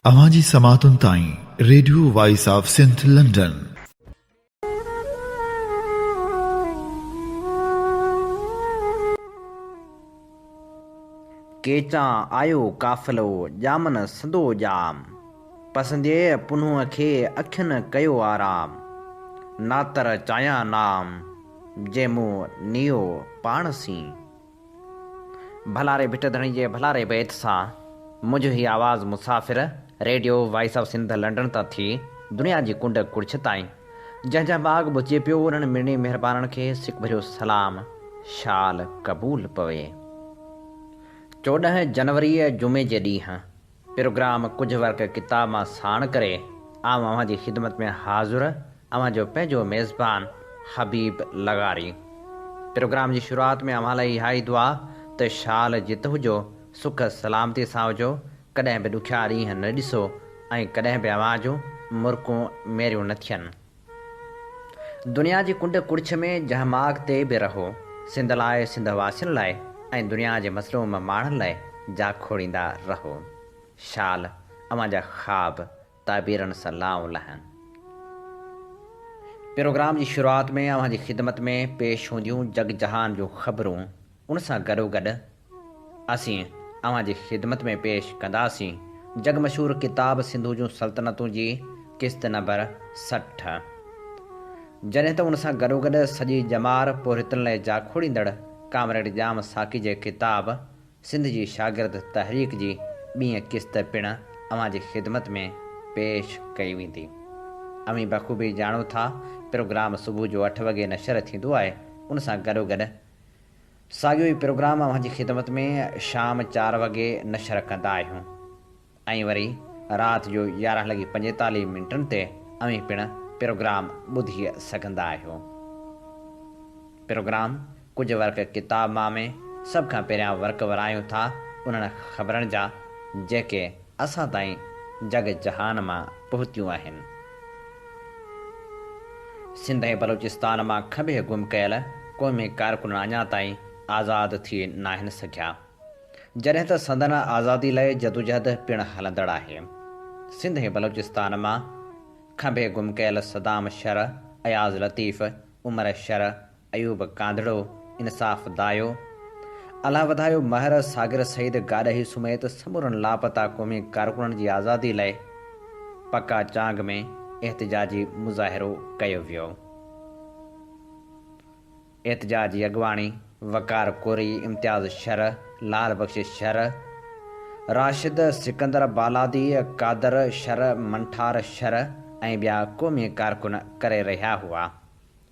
अवाजी समातुन ताईं radio voice of Sindh London. केचां आयो काफ़िलो जामन सदो जाम, पसंदे पुन्हूअ खे अखियुनि कयो आराम। नातर चाया नाम जंहिं मूं नियो पाण सी। भलारे भिट धणी जे भलारे बैत सां मुंहिंजो ही आवाज़ मुसाफ़िर radio voice of Sindh London तां थी दुनिया जी कुंड कुड़छ ताईं। जंहिंजा बाग बुझे पियो उन्हनि मिणी महिरबाननि खे सिक भरियो सलाम शाल क़बूल पवे। 14 जनवरी जुमे जे ॾींहुं प्रोग्राम कुझु वर्क किताब मां साण करे आऊं अव्हां जी ख़िदमत में हाज़ुर अव्हां जो पंहिंजो मेज़बान हबीब लगारी। प्रोग्राम जी शुरूआत में अव्हां लाइ इहा ई दुआ त शाल जित हुजो, सुख सलामती सां हुजो, कॾहिं बि ॾुखिया ॾींहं न ॾिसो ऐं कॾहिं बि अव्हां जूं मुर्कूं मेरियूं न थियनि। दुनिया जी कुंड कुड़छ में जहमाग ते बि रहो, सिंध लाइ, सिंध वासियुनि लाइ ऐं दुनिया जे मसलूम माण्हुनि लाइ जा खोड़ींदा रहो। शाल अव्हां जा ख़्वाब ताबीरनि सां लाऊं लहनि। प्रोग्राम जी शुरूआत में अव्हां जी ख़िदमत में पेश हूंदियूं जग जहान जूं ख़बरूं। उन सां गॾोगॾु असीं अव्हां जी ख़िदमत में पेश कंदासीं जग मशहूर किताब सिंधु जूं सल्तनतूं जी क़िस्त नंबर 60। जॾहिं त उन सां गॾोगॾु सॼी जमार पोरितनि लाइ जा खोड़ींदड़ कामरेड जाम साकी जे किताब सिंध जी शागिर्द तहरीक जी ॿीं क़िस्त पिणु अव्हां जी ख़िदमत में पेश कई वेंदी। अमीं बख़ूबी ॼाणूं था प्रोग्राम सुबुह जो 8 वॻे नशर थींदो आहे। उन सां गॾोगॾु साॻियो ई प्रोग्राम अव्हां जी ख़िदमत में शाम 4 वॻे नशर कंदा आहियूं ऐं वरी राति जो 11:45 ते अमीं पिणु प्रोग्राम ॿुधी सघंदा आहियो। प्रोग्राम कुझु वर्क किताब मां में सभ खां पहिरियां वर्क वरायूं था उन्हनि ख़बरनि जा जेके असां ताईं जग जहान मां पहुतियूं आहिनि। सिंध ऐं बलोचिस्तान मां खबे गुम कयल क़ौमी कारकुन अञा ताईं आज़ादु थी नाहिनि सघिया, जॾहिं त संदन आज़ादी लाइ जदोजहद पिणु हलंदड़ आहे। सिंध ऐं बलोचिस्तान मां खबे गुम कयल सदाम शर, अयाज़ लतीफ़, उमर शर, अयूब कांधड़ो, इंसाफ़ दायो, अलाह वधायो महर, सागिर सईद गाॾही समेत समूरनि लापता क़ौमी कारकुननि जी आज़ादी लाइ पक्का चांग में एहतिजाजी मुज़ाहिरो कयो वियो। एहतिजाजी अॻवाणी वकार कोरी, इम्तियाज़ शर, लाल बख़्श शर, राशिद सिकंदर बालादी, कादर शर, मंठार शर ऐं ॿिया क़ौमी कारकुन करे रहिया हुआ।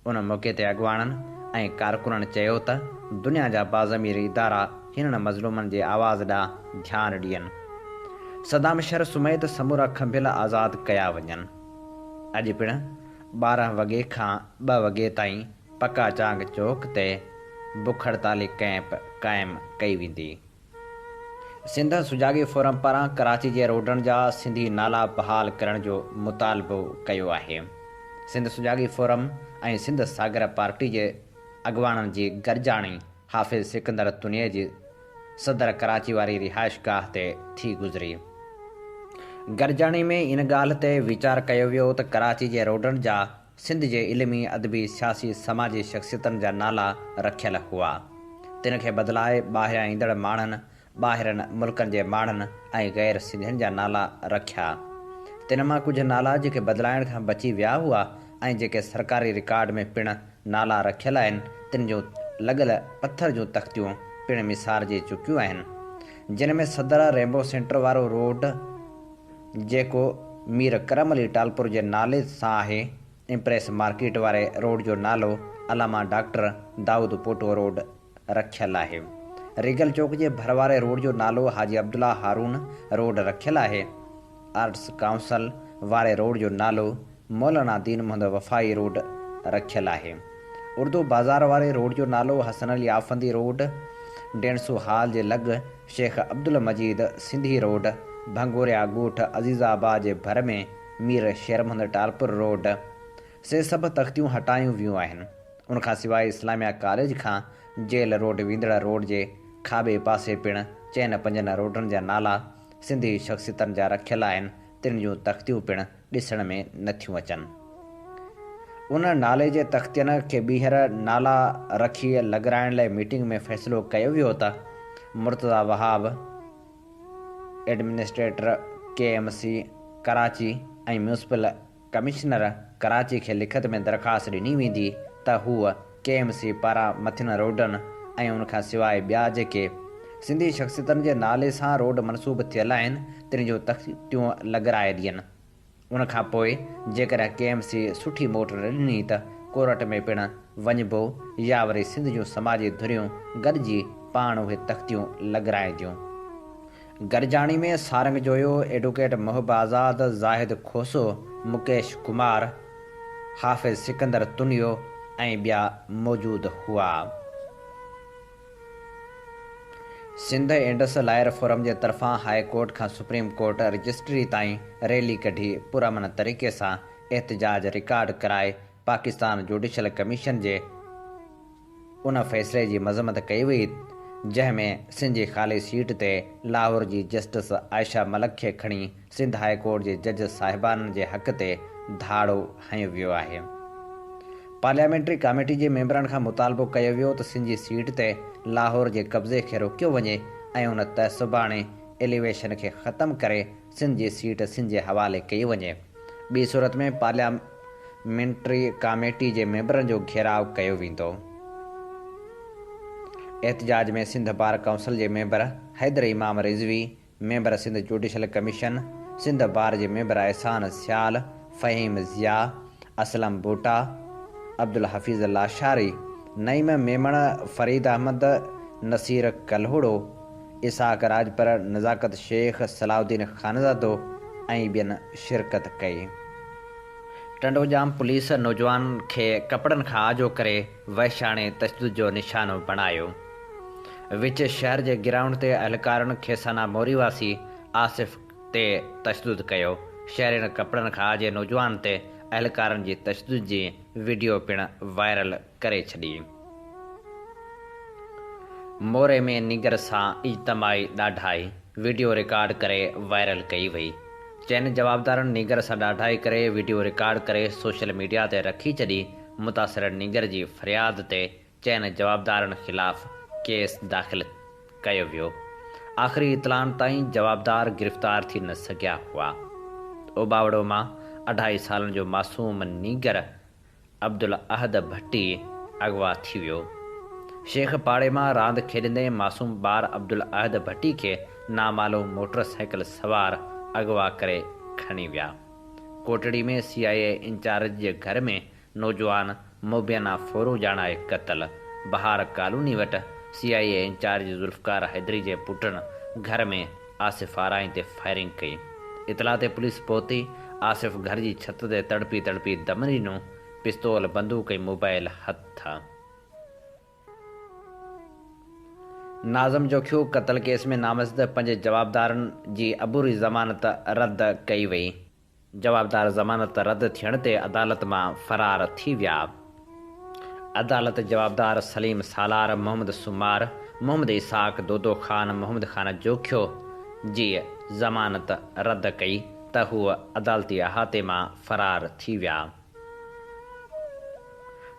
उन मौक़े ते अॻवाणनि ऐं कारकुननि चयो त दुनिया जा बाज़मीर इदारा हिननि मज़लूमनि जे आवाज़ ॾांहुं ध्यानु ॾियनि। सदाम शर सुमेत समूरा खंभियल आज़ादु कया वञनि। अॼु पिणु 12 वॻे खां 2 वॻे ताईं पक्का चांग चौक ते बुख हड़ताली कैंप क़ाइमु कई वेंदी। सिंध सुजाॻी फोरम पारां कराची जे रोडनि जा सिंधी नाला बहाल करण जो मुतालबो कयो आहे। सिंध सुजाॻी फोरम ऐं सिंध सागर पार्टी जे अॻवाणनि जी गॾिजाणी हाफ़िज़ सिकंदर तुनिया जी सदर कराची वारी रिहाइशगाह ते थी गुज़री। गॾिजाणी में इन ॻाल्हि ते वीचार कयो वियो त कराची जे रोडनि जा सिंध जे इल्मी, अदबी, सियासी, समाजी शख़्सियतनि जा नाला रखियल हुआ। तिन खे बदिलाए ॿाहिरियां ईंदड़ माण्हुनि, ॿाहिरनि मुल्कनि जे माण्हुनि ऐं गैर सिंधियुनि जा नाला रखिया। तिन मां कुझु नाला जेके बदिलाइण खां बची विया हुआ ऐं जेके सरकारी रिकॉर्ड में पिणु नाला रखियल आहिनि तिन जूं लॻल पथर जूं तख़्तियूं पिणु मिसारजे चुकियूं आहिनि। जिन में सदर रेम्बो सेंटर वारो रोड जेको मीर करम अली टालपुर जे नाले सां आहे, इम्प्रेस मार्केट वारे रोड जो नालो अलामा डॉक्टर दाऊद पोटो रोड रखियल आहे। रीगल चौक जे भरवारे रोड जो नालो हाजी अब्दुल्ला हारून रोड रखियल आहे। आर्ट्स काउंसिल वारे रोड जो नालो मौलाना दीन मोहम्मद वफ़ाई रोड रखियल आहे। उर्दू बाज़ार वारे रोड जो नालो हसन अली आफंदी रोड, डेंसू हाल जे लॻ शेख अब्दुल मजीद सिंधी रोड, भंगोरिया ॻोठ अज़ीज़ाबाद जे भर में मीर शेर मोहम्मद टालपुर रोड से सभु तख़्तियूं हटायूं वियूं आहिनि। उनखां सवाइ इस्लामिया कॉलेज खां जेल रोड वेंदड़ रोड जे खाॿे पासे पिणु 4-5 रोडनि जा नाला सिंधी शख़्सियतनि जा रखियल आहिनि तिन जूं तख़्तियूं पिणु ॾिसण में नथियूं अचनि। उन नाले जे तख़्तियुनि खे ॿीहर नाला रखी लॻाराइण लाइ मीटिंग में फ़ैसिलो कयो वियो त मुर्तज़ा वहाब एडमिनिस्ट्रेटर KMC कराची ऐं म्यूनिसिपल कमिश्नर कराची खे लिखत में दरख़्वास्त ॾिनी वेंदी त हूअ KMC पारां मथियुनि रोडनि ऐं उनखां सवाइ ॿिया जेके सिंधी शख़्सियतनि जे नाले सां रोड मनसूब थियल आहिनि तिन जूं तख़्तियूं लॻाराए ॾियनि। उनखां पोइ जेकॾहिं KMC सुठी मोट न ॾिनी त कोर्ट में पिणु वञिबो या वरी सिंध जूं समाजी धुरियूं गॾिजी पाण उहे तख़्तियूं लॻाराईंदियूं। गरजाणी में सारंग जोयो, एडवोकेट मोहब आज़ाद, ज़ाहिद खोसो, मुकेश कुमार, हाफ़िज़ सिकंदर तुनियो ऐं ॿिया मौजूदु हुआ। सिंध इंडस लायर फोरम जे तरफ़ां हाई कोर्ट खां सुप्रीम कोर्ट रजिस्ट्री ताईं रैली कढी पुरअमन तरीक़े सां एहतजाज रिकॉर्ड कराए पाकिस्तान जुडिशल कमीशन जे उन फ़ैसिले जी मज़म्मत कई वई जंहिंमें सिंध जी ख़ाली सीट ते लाहौर जी जस्टिस आयशा मलिक खे खणी सिंध हाई कोर्ट जे जज साहिबाननि जे हक़ ते धाड़ो हंयो वियो आहे। पार्लियामेंट्री कमेटी जे मेंबरनि खां मुतालबो कयो वियो त सिंध जी सीट ते लाहौर जे कब्ज़े खे रोकियो वञे ऐं उन तहसुबाणे एलिवेशन खे ख़तमु करे सिंध जी सीट सिंध जे हवाले कई वञे। ॿी सूरत में पार्लियामेंट्री कमेटी जे मेंबरनि जो घेराव कयो वेंदो। एहतजाज में सिंध बार काउंसिल जे member Haider Imam Rizvi, member Sindh judicial commission, Sindh bar जे मेंबर एहसान सियाल, फ़हीम ज़िया, असलम बूटा, अब्दुल हफ़ीज़ लाशारी, नईम मेमण, फ़रीद अहमद, नसीर कल्होड़ो, इसाक राजपर, नज़ाकत शेख, सलाउद्दीन ख़ानज़ादो ऐं ॿियनि शिरकत कई। टंडोजाम पुलिस नौजवान खे कपड़नि खां आजो करे वहशाणे तशदुद जो निशानो बणायो। विच शहर जे ग्राउंड ते अहलकारनि खेसाना मोरीवासी आसिफ़ ते तशदुद कयो। शहरनि कपड़नि खां आजे नौजवान ते अहलकारनि जी तशदुद जी वीडियो पिणु वायरल करे छॾी। मोरे में निगर सां इज्तमाही ॾाढाई वीडियो रिकॉर्ड करे वायरल कई वई। चइनि जवाबदारनि निगर सां ॾाढाई करे वीडियो रिकॉर्ड करे सोशल मीडिया ते रखी छॾी। मुतासिर निगर जी फ़रियाद ते चइनि जवाबदारनि ख़िलाफ़ केस दाख़िल कयो वियो। आख़िरी इतलाउनि ताईं जवाबदार गिरफ़्तार थी न सघिया हुआ। ओबावड़ो मां 2.5 सालनि जो मासूम नीगर अब्दुल अहद भट्टी अगवा थी वियो। शेख पाड़े मां रांदि खेॾंदे मासूम ॿार अब्दुल अहद भट्टी खे नामालूम मोटरसाइकिल सवार अगवा करे खणी विया। कोटड़ी में CIA इंचार्ज जे घर में नौजवान मुबियना फोरूजाना क़तल। बहार कॉलोनी वटि CIA इंचार्ज ज़ुल्फ़कार हैदरी जे पुटनि घर में आसिफ़ आराई ते फायरिंग कई। इतला ते पुलिस पहुती। आसिफ़ घर जी छत ते तड़पी तड़पी दम ॾिनो। पिस्तौल, बंदूक ऐं मोबाइल हथ। नाज़म जोखियो क़त्ल केस में नामज़द 5 जवाबदारनि जी अबूरी ज़मानत रद्द कई वई। जवाबदार ज़मानत रद्द थियण ते अदालत मां फ़रार थी विया। अदालत जवाबदार सलीम सालार, मोहम्मद सुमार, मोहम्मद इसाक, दोदो ख़ान, मोहम्मद ख़ान जोखियो जी ज़मानत रद्द कई त हूअ अदालती अहाते मां फ़रार थी विया।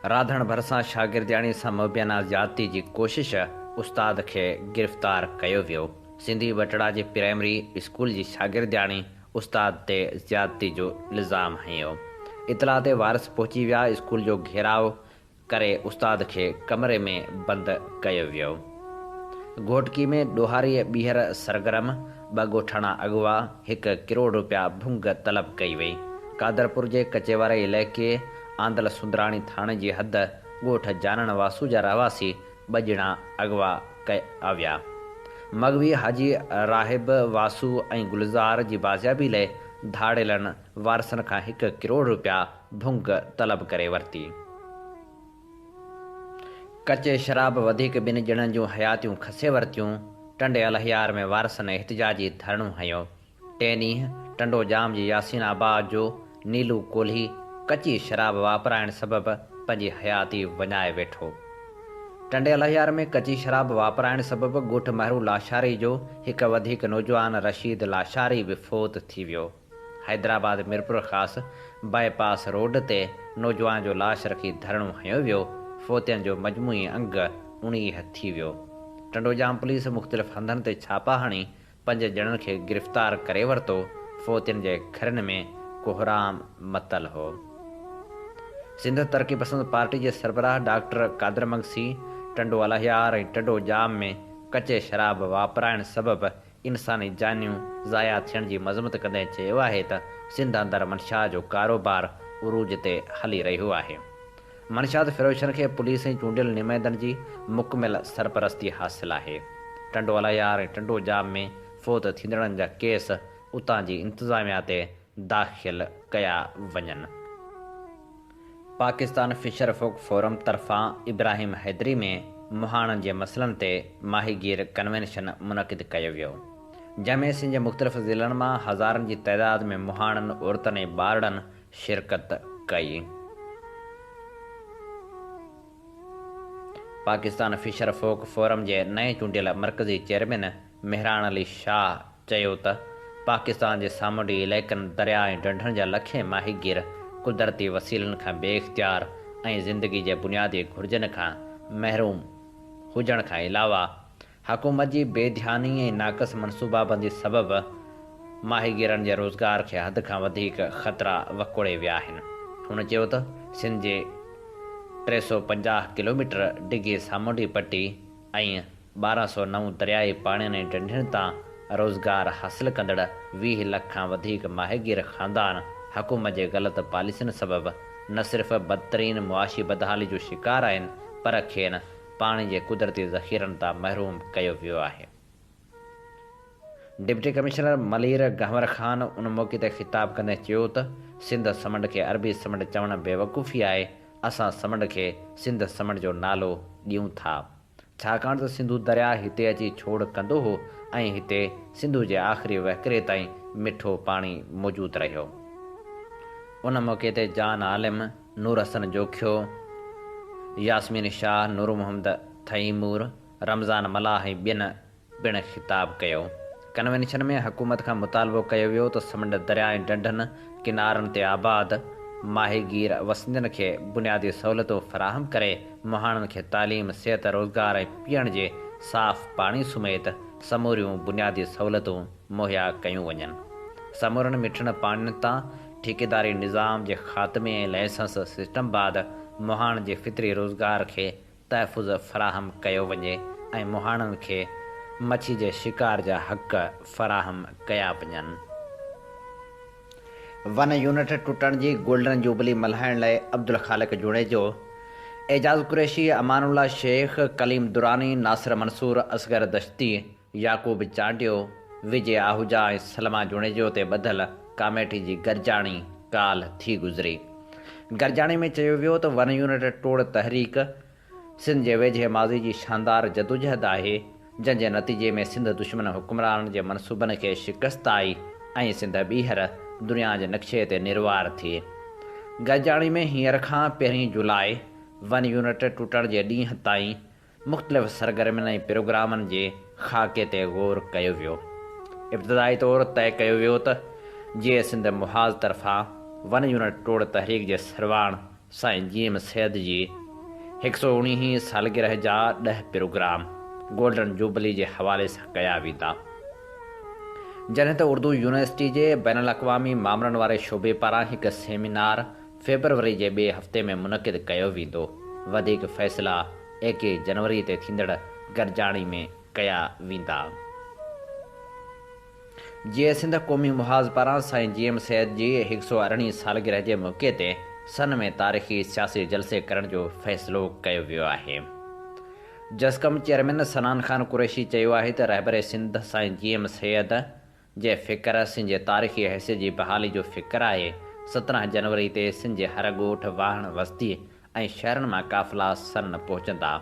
राधण भरिसां शागिर्दियाणी सां मुबियना ज़्यादती जी कोशिश, उस्ताद खे गिरफ़्तार कयो वियो। सिंधी बटड़ा जे प्राइमरी स्कूल जी शागिर्दियाणी उस्ताद ते ज़्यादती जो इल्ज़ाम हंयो। इतला ते वारिस पहुची विया। स्कूल जो घेराव करे उस्ताद खे कमरे में बंदि कयो वियो। घोटकी में ॾोहारी ॿीहर सरगरम, 2 ॻोठाणा अगवा, 1 करोड़ रुपया भुंग तलब कई वई। कादरपुर जे कचेवारे इलाइक़े आंदल सुंदराणी थाणे जी हद ॻोठ जानण वासू जा रहवासी 2 ॼणा अगवा कया विया। मगवी हाजी राहिब वासू ऐं गुलज़ार जी बाज़ियाबी लाइ धाड़ेलनि वारसनि खां 1 करोड़ रुपया भुंग तलब करे वरिती। कचे शराब वधीक 2 ॼणनि जूं हयातियूं खसे वरितियूं। टंडे अलहियार में वारसनि एहतिजाजी धरणो हंयो। 3 ॾींहं टंडोजाम जी यासीन आबाद जो नीलू कोल्ही कची शराब वापराइण सबबि पंहिंजी हयाती वञाए वेठो। टंडे लहियार में कची शराब वापराइण सबबि ॻोठ महरू लाशारी जो हिकु वधीक नौजवान रशीद लाशारी बि फ़ौत थी वियो। हैदराबाद मिरपुर ख़ासि बाईपास रोड ते नौजवान जो लाश रखी धरणो हंयो वियो। फ़ौतियुनि जो मजमूई अंग 19 थी वियो। टंडोजाम पुलिस मुख़्तलिफ़ हंधनि ते छापा हणी 5 ॼणनि खे गिरफ़्तार करे वरितो। फ़ौतियुनि जे घरनि में कोहराम मतल हो। सिंध तरक़ी पसंद पार्टी जे सरबराह डॉक्टर कादर मगसी टंडो अलहियार ऐं टंडोजाम में कचे शराब वापराइण सबबि इंसानी जानियूं ज़ाया थियण जी मज़मत कंदे चयो आहे त सिंध अंदरि मनशा जो कारोबार उरूज ते हली रहियो आहे। मनशात फ़िरोज़नि खे पुलिस ऐं चूंडियल नुमाइंदनि जी मुकमिल सरपरस्ती हासिल आहे। टंडो अलहियार ऐं टंडोजाम में फ़ौत थींदड़नि जा केस उतां जी इंतिज़ामिया ते दाख़िल कया वञनि। पाकिस्तान फिशर फोक फोरम तरफ़ां इब्राहिम हैदरी में मुहाणनि जे मसइलनि ते माहीगीर कन्वेंशन मुनक़िद कयो वियो, जंहिंमें सिंध जे मुख़्तलिफ़ ज़िलनि मां हज़ारनि जी तइदाद में मुहाणनि औरतुनि ऐं ॿारड़नि शिरकत कई। पाकिस्तान फिशर फोक फोरम जे नए चूंडियल मरकज़ी चेयरमैन मेहरान अली शाह चयो त पाकिस्तान जे सामुंडी इलाइक़नि दरिया ऐं ढंढनि जा लखे माहीगीर कुदरती वसीलनि खां बेइख़्तियार ऐं ज़िंदगी जे बुनियादी घुर्जनि खां महरूम हुजण खां अलावा हुकूमत जी बेध्यानी ऐं नाक़स मनसूबाबंदी सबबि माहीगीरनि जे रोज़गार खे हद खां वधीक ख़तरा वकोड़े विया आहिनि। हुन चयो त सिंध जे 350 किलोमीटर डिघी सामुंडी पट्टी ऐं 1209 दरियाई पाणियुनि ऐं ढंढनि तां रोज़गार हासिल कंदड़ 20 लख खां वधीक माहीगीर ख़ानदान हुकूमत जे ग़लति पॉलिसियुनि सबबि न सिर्फ़ बदतरीन मुआशी बदहाली जो शिकार आहिनि, पर खेनि पाणी जे कुदरती ज़ख़ीरनि तां महरूम कयो वियो आहे। डिप्टी कमिश्नर मलीर गंवर ख़ान उन मौक़े ते ख़िताब कंदे चयो त सिंध समुंड खे अरबी समुंड चवणु बेवकूफ़ी आहे। असां समुंड खे सिंध समुंड जो नालो ॾियूं था, छाकाणि त सिंधु दरिया हिते अची छोड़ कंदो हो ऐं हिते सिंधु जे आख़िरी वहकिरे ताईं मिठो पाणी मौजूदु रहियो। उन मौक़े ते जान आलिम, नूर हसन जोखियो, यास्मीन शाह, नूर मोहम्मद तैमूर, रमज़ान मलाह ऐं ॿियनि पिणु ख़िताब कयो। कन्वेंशन में हुकूमत खां मुतालबो कयो वियो त समुंड दरिया ऐं ढंढनि किनारनि ते आबाद माहीगीर वसिंदनि खे बुनियादी सहूलियतूं फ़राहम करे मुहाणनि खे तालीम, सिहत, रोज़गार ऐं पीअण जे साफ़ पाणी समेत समूरियूं बुनियादी सहूलियतूं मुहैया कयूं वञनि। समूरनि मिठड़नि पाणियुनि तां ठेकेदारी निज़ाम जे ख़ात्मे ऐं लाइसेंस सिस्टम बाद मुहाण जे फितरी रोज़गार खे तहफ़ुज़ फ़राहम कयो वञे ऐं मुहाणनि खे मच्छी जे शिकार जा हक़ फ़राहम कया वञनि। वन यूनिट टुटण जी गोल्डन जुबली मल्हाइण लाइ अब्दुल ख़ालिक जुड़ेजो, एजाज़ कुरैशी, अमानुल्लाह शेख, कलीम दुरानी, नासिर मंसूर, असगर दश्ती, याकूब चांडियो, विजय आहूजा ऐं सलमा जुड़ेजो ते ॿधल कामेटी जी गरजाणी काल थी गुज़री। गरजाणी में चयो वियो त वन यूनिट टोड़ तहरीक सिंध जे वेझे माज़ी जी शानदार जदोजहद आहे, जंहिंजे नतीजे में सिंध दुश्मन हुक्मराननि जे मनसूबनि खे शिकस्त आई ऐं सिंध ॿीहर दुनिया जे नक्शे ते निर्वार थी। गरजाणी में हींअर खां 1 जुलाई वन यूनिट टुटण जे ॾींहं ताईं मुख़्तलिफ़ सरगर्मियुनि ऐं प्रोग्रामनि जे ख़ाके ते ग़ौर कयो वियो। इब्तिदाई तौरु तय कयो वियो त जीअं सिंध मुहाज़ तरफ़ां वन यूनिट टोड़ तहरीक जे सरवाण साईं जीम सैद जी 119 सालगिरह जा 10 प्रोग्राम गोल्डन जुबली जे हवाले सां कया वेंदा, जॾहिं त उर्दू यूनिवर्सिटी जे बैनुल अक़वामी मामलनि वारे शोबे पारां हिकु सेमिनार फ़ेबरवरी जे ॿिए हफ़्ते में मुनक़िद कयो वेंदो। वधीक फ़ैसिला 21 जनवरी ते थींदड़ गरजाणी में कया वेंदा। जीअं सिंध क़ौमी मुहाज़ पारां साईं जीएम सैद जी 118 सालगिरह जे मौक़े ते सन में तारीख़ी सियासी जलसे करण जो फ़ैसिलो कयो वियो आहे। जसकम चेयरमैन सनान ख़ान कुरैशी चयो आहे त रहबर सिंध साईं जीएम सैद जे फ़िक्र सिंध जे तारीख़ी हैसियत जी बहाली जो फ़िक्र आहे। 17 जनवरी ते सिंध जे हर ॻोठ, वाहण, वस्ती ऐं शहरनि मां काफ़िला सन पहुचंदा।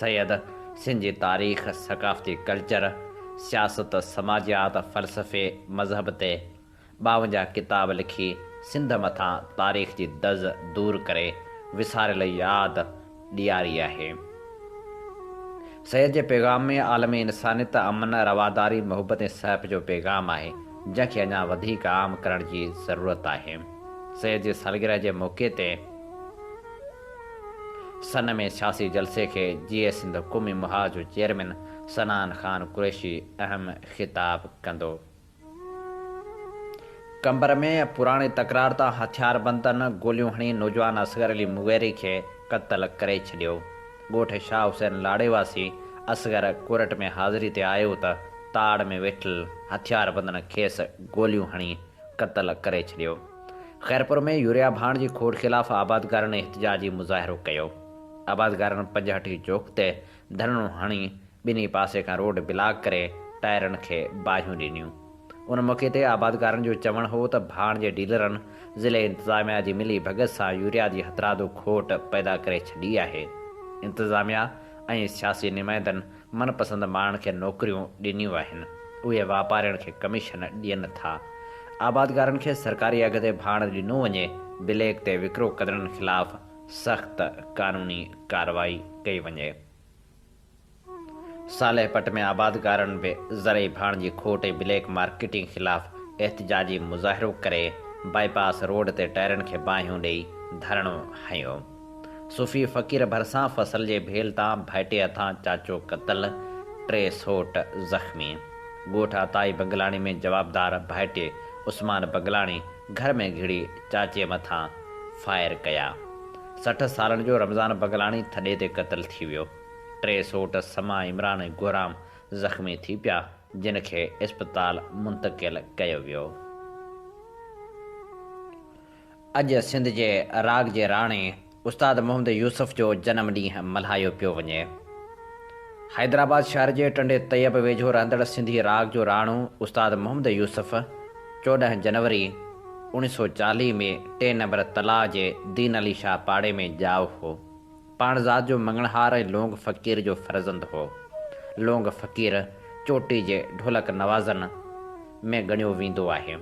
सैद सिंध जी तारीख़, सक़ाफ़ती कल्चर, सियासत, समाजियात, फ़लसफ़े, मज़हब ते 52 किताब लिखी सिंध मथां तारीख़ जी दज़ दूर करे विसारियल यादि ॾियारी आहे। सैयद जे पैगाम में आलमी इंसानियत, अमन, रवादारी, मुहबत ऐं सहब जो पैगाम आहे, जंहिंखे अञा वधीक आम करण जी ज़रूरत आहे। सैयद जे सालगिरह जे मौक़े ते सन में सियासी जलसे खे GA सिंध क़ौमी मुहाज़ जो चेयरमैन सनान ख़ान कुरैशी अहम ख़िताब कंदो। कंबर में पुराणे तकरार तां हथियारबंदनि गोलियूं हणी नौजवान असगर अली मुगैरी खे क़त्ल करे छॾियो। ॻोठ शाह हुसैन लाड़ेवासी असगर कोर्ट में हाज़िरी ते आयो त ताड़ में वेठल हथियारबंदनि खेसि गोलियूं हणी क़त्ल करे छॾियो। ख़ैरपुर में यूरिया भाण जी खोट ख़िलाफ़ आबादगारनि एहतिजाजी मुज़ाहिरो कयो। आबादगारनि 65 चौक ते धरणो हणी ॿिन्ही पासे खां रोड ब्लॉक करे टायरनि खे बाहियूं ॾिनियूं। उन मौक़े ते आबादगारनि जो चवणु हो त भाण जे डीलरनि ज़िले इंतिज़ामिया जी मिली भगत सां यूरिया जी हथरादो खोट पैदा करे छॾी आहे। इंतिज़ामिया ऐं सियासी नुमाइंदनि मनपसंद माण्हुनि खे नौकरियूं ॾिनियूं आहिनि, उहे वापारियुनि खे कमीशन ॾियनि था। आबादगारनि खे सरकारी अघ ते भाण ॾिनो वञे, ब्लैक ते विकिरो कंदड़नि ख़िलाफ़ सख़्त क़ानूनी कार्रवाई कई वञे। सालेहपट में आबादगारनि बि ज़रई भाण जी खोट ऐं ब्लैक मार्केटिंग ख़िलाफ़ एहतिजाजी मुज़ाहिरो करे बाईपास रोड ते टायरनि खे बाहियूं ॾेई धरणो हंयो। सूफ़ी फ़क़ीर भरिसां फसल जे भेल तां भाइटे हथां चाचो क़त्ल, 3 सोट ज़ख़्मी। ॻोठ अताई बगलाणी में जवाबदार भाइटे उस्मान बगलाणी घर में घिड़ी चाचे मथां फायर कया। 60 सालनि जो रमज़ान बगलाणी थॾे ते क़त्ल थी वियो। 3 सोट समा, इमरान ऐं गुराम ज़ख़्मी थी पिया, जिन खे इस्पताल मुंतक़िल कयो वियो। अॼु सिंध जे राग जे राणे उस्ताद मोहम्मद यूसुफ जो जनम ॾींहुं मल्हायो पियो वञे। हैदराबाद शहर जे टंडे तैयब वेझो रहंदड़ सिंधी राग जो राणो उस्ताद मोहम्मद यूसुफ 14 जनवरी 1940 में 3 नंबर तलाह जे दीन अली शाह पाड़े में ॼाओ हो। पाण ज़ात जो मंगणहार ऐं लोंग फ़क़ीर जो फ़र्ज़ंद हो। लोंग फ़क़ीर चोटी जे ढोलक नवाज़नि में ॻणियो वेंदो आहे,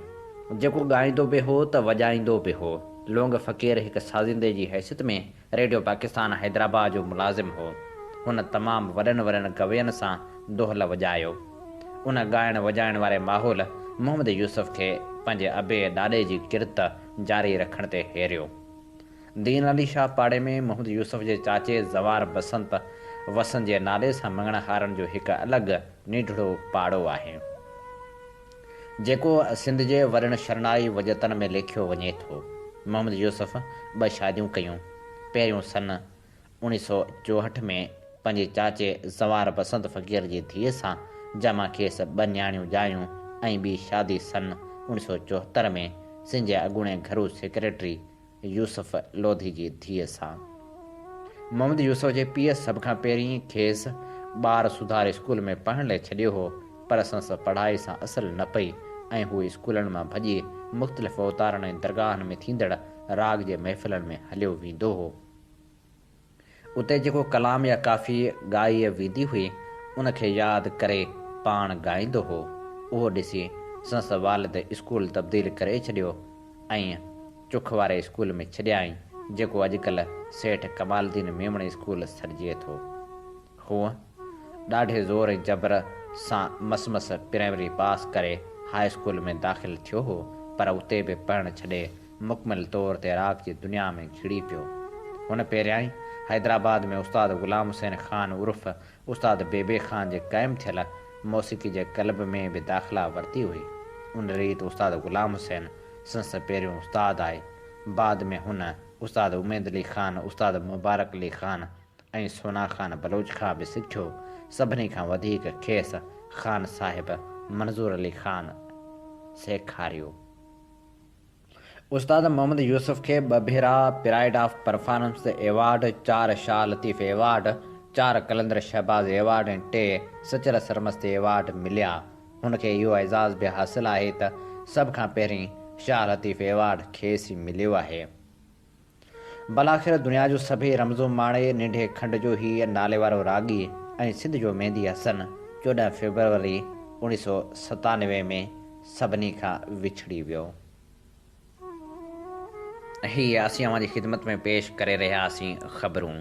जेको ॻाईंदो बि हो त वॼाईंदो बि हो। लोंग फ़क़ीर हिकु साज़ींदे जी हैसियत में रेडियो पाकिस्तान हैदराबाद जो मुलाज़िम हो। हुन तमामु वॾनि वॾनि गवयनि सां दोहल वॼायो। उन ॻाइण वॼाइण वारे माहौल मोहम्मद यूसुफ खे पंहिंजे अबे ॾाॾे जी किरत जारी रखण ते हेरियो। दीन अली शाह पाड़े में मोहम्मद यूसुफ जे चाचे ज़वार बसंत वसन जे नाले सां मंगणहारनि जो हिकु अलॻि निढड़ो पाड़ो आहे, जेको सिंध जे वॾनि शरणाई वजतन में लेखियो वञे थो। मोहम्मद यूसुफ 2 शादियूं कयूं। पहिरियों सन 1964 में पंहिंजे चाचे ज़वार बसंत फ़क़ीर जी धीअ सां, जंहिंमां खेसि 2 न्याणियूं ॼायूं, ऐं ॿी शादी सन 1974 में सिंध जे अॻूणे घरू सेक्रेटरी यूसुफ लोधी जी धीअ सां। मोहम्मद यूसुफ जे पीउ सभ खां पहिरीं खेसि ॿार सुधार स्कूल में पढ़ण लाइ छॾियो हो, पर संस पढ़ाई सां असुलु न पई ऐं हू स्कूलनि मां भॼी मुख़्तलिफ़ अवतारनि ऐं दरगाहनि में थींदड़ राग जे महफ़िलनि में हलियो वेंदो हो। उते जेको कलाम या काफ़ी ॻाई वेंदी हुई, उनखे यादि करे पाण ॻाईंदो हो। उहो ॾिसी संस वालिद स्कूल तब्दील करे छॾियो ऐं चुख वारे स्कूल में छॾियाई, जेको अॼुकल्ह सेठ कमालुद्दीन मेमण स्कूल सॾिजे थो। हूअ ॾाढे ज़ोर ऐं जबर सां मस प्राइमरी पास करे हाई स्कूल में दाख़िल थियो हो, पर उते बि पढ़णु छॾे मुकमिल तौर ते राग जी दुनिया में घिड़ी पियो। हुन पहिरियां ई हैदराबाद में उस्ताद ग़ुलाम हुसैन ख़ान उर्फ़ उस्ताद बेबे ख़ान जे क़ाइमु थियल मौसीक़ी जे क्लब में बि दाख़िला वरिती हुई। उन रीति उस्ताद ग़ुलाम हुसैन संस पहिरियों उस्ताद आहे। बाद में हुन उस्ताद उमेद अली ख़ान, उस्ताद मुबारक अली ख़ान ऐं सोना ख़ान बलोच खां बि सिखियो। सभिनी खां वधीक खेसि ख़ान साहिब मंज़ूर अली ख़ान सेखारियो। उस्ताद मोहम्मद यूसुफ खे 2 भेरा pride of performance award, 4 Shah Latif award, 4 Qalandar Shahbaz award ऐं 3 सचर सरमस्त एवार्ड मिलिया। हुनखे इहो एज़ाज़ बि हासिलु आहे त सभ खां पहिरीं शाह लतीफ़ एवार्ड खेसि मिलियो आहे। भलाख़िर दुनिया जो सभई रमज़ो माणे नंढे खंड जो ही नाले वारो रागी ऐं सिंध जो मेहंदी हसन 14 फरवरी 1997 में सभिनी खां विछड़ी वियो। हीअ असीं अवां जी ख़िदमत में पेश करे रहियासीं ख़बरूं।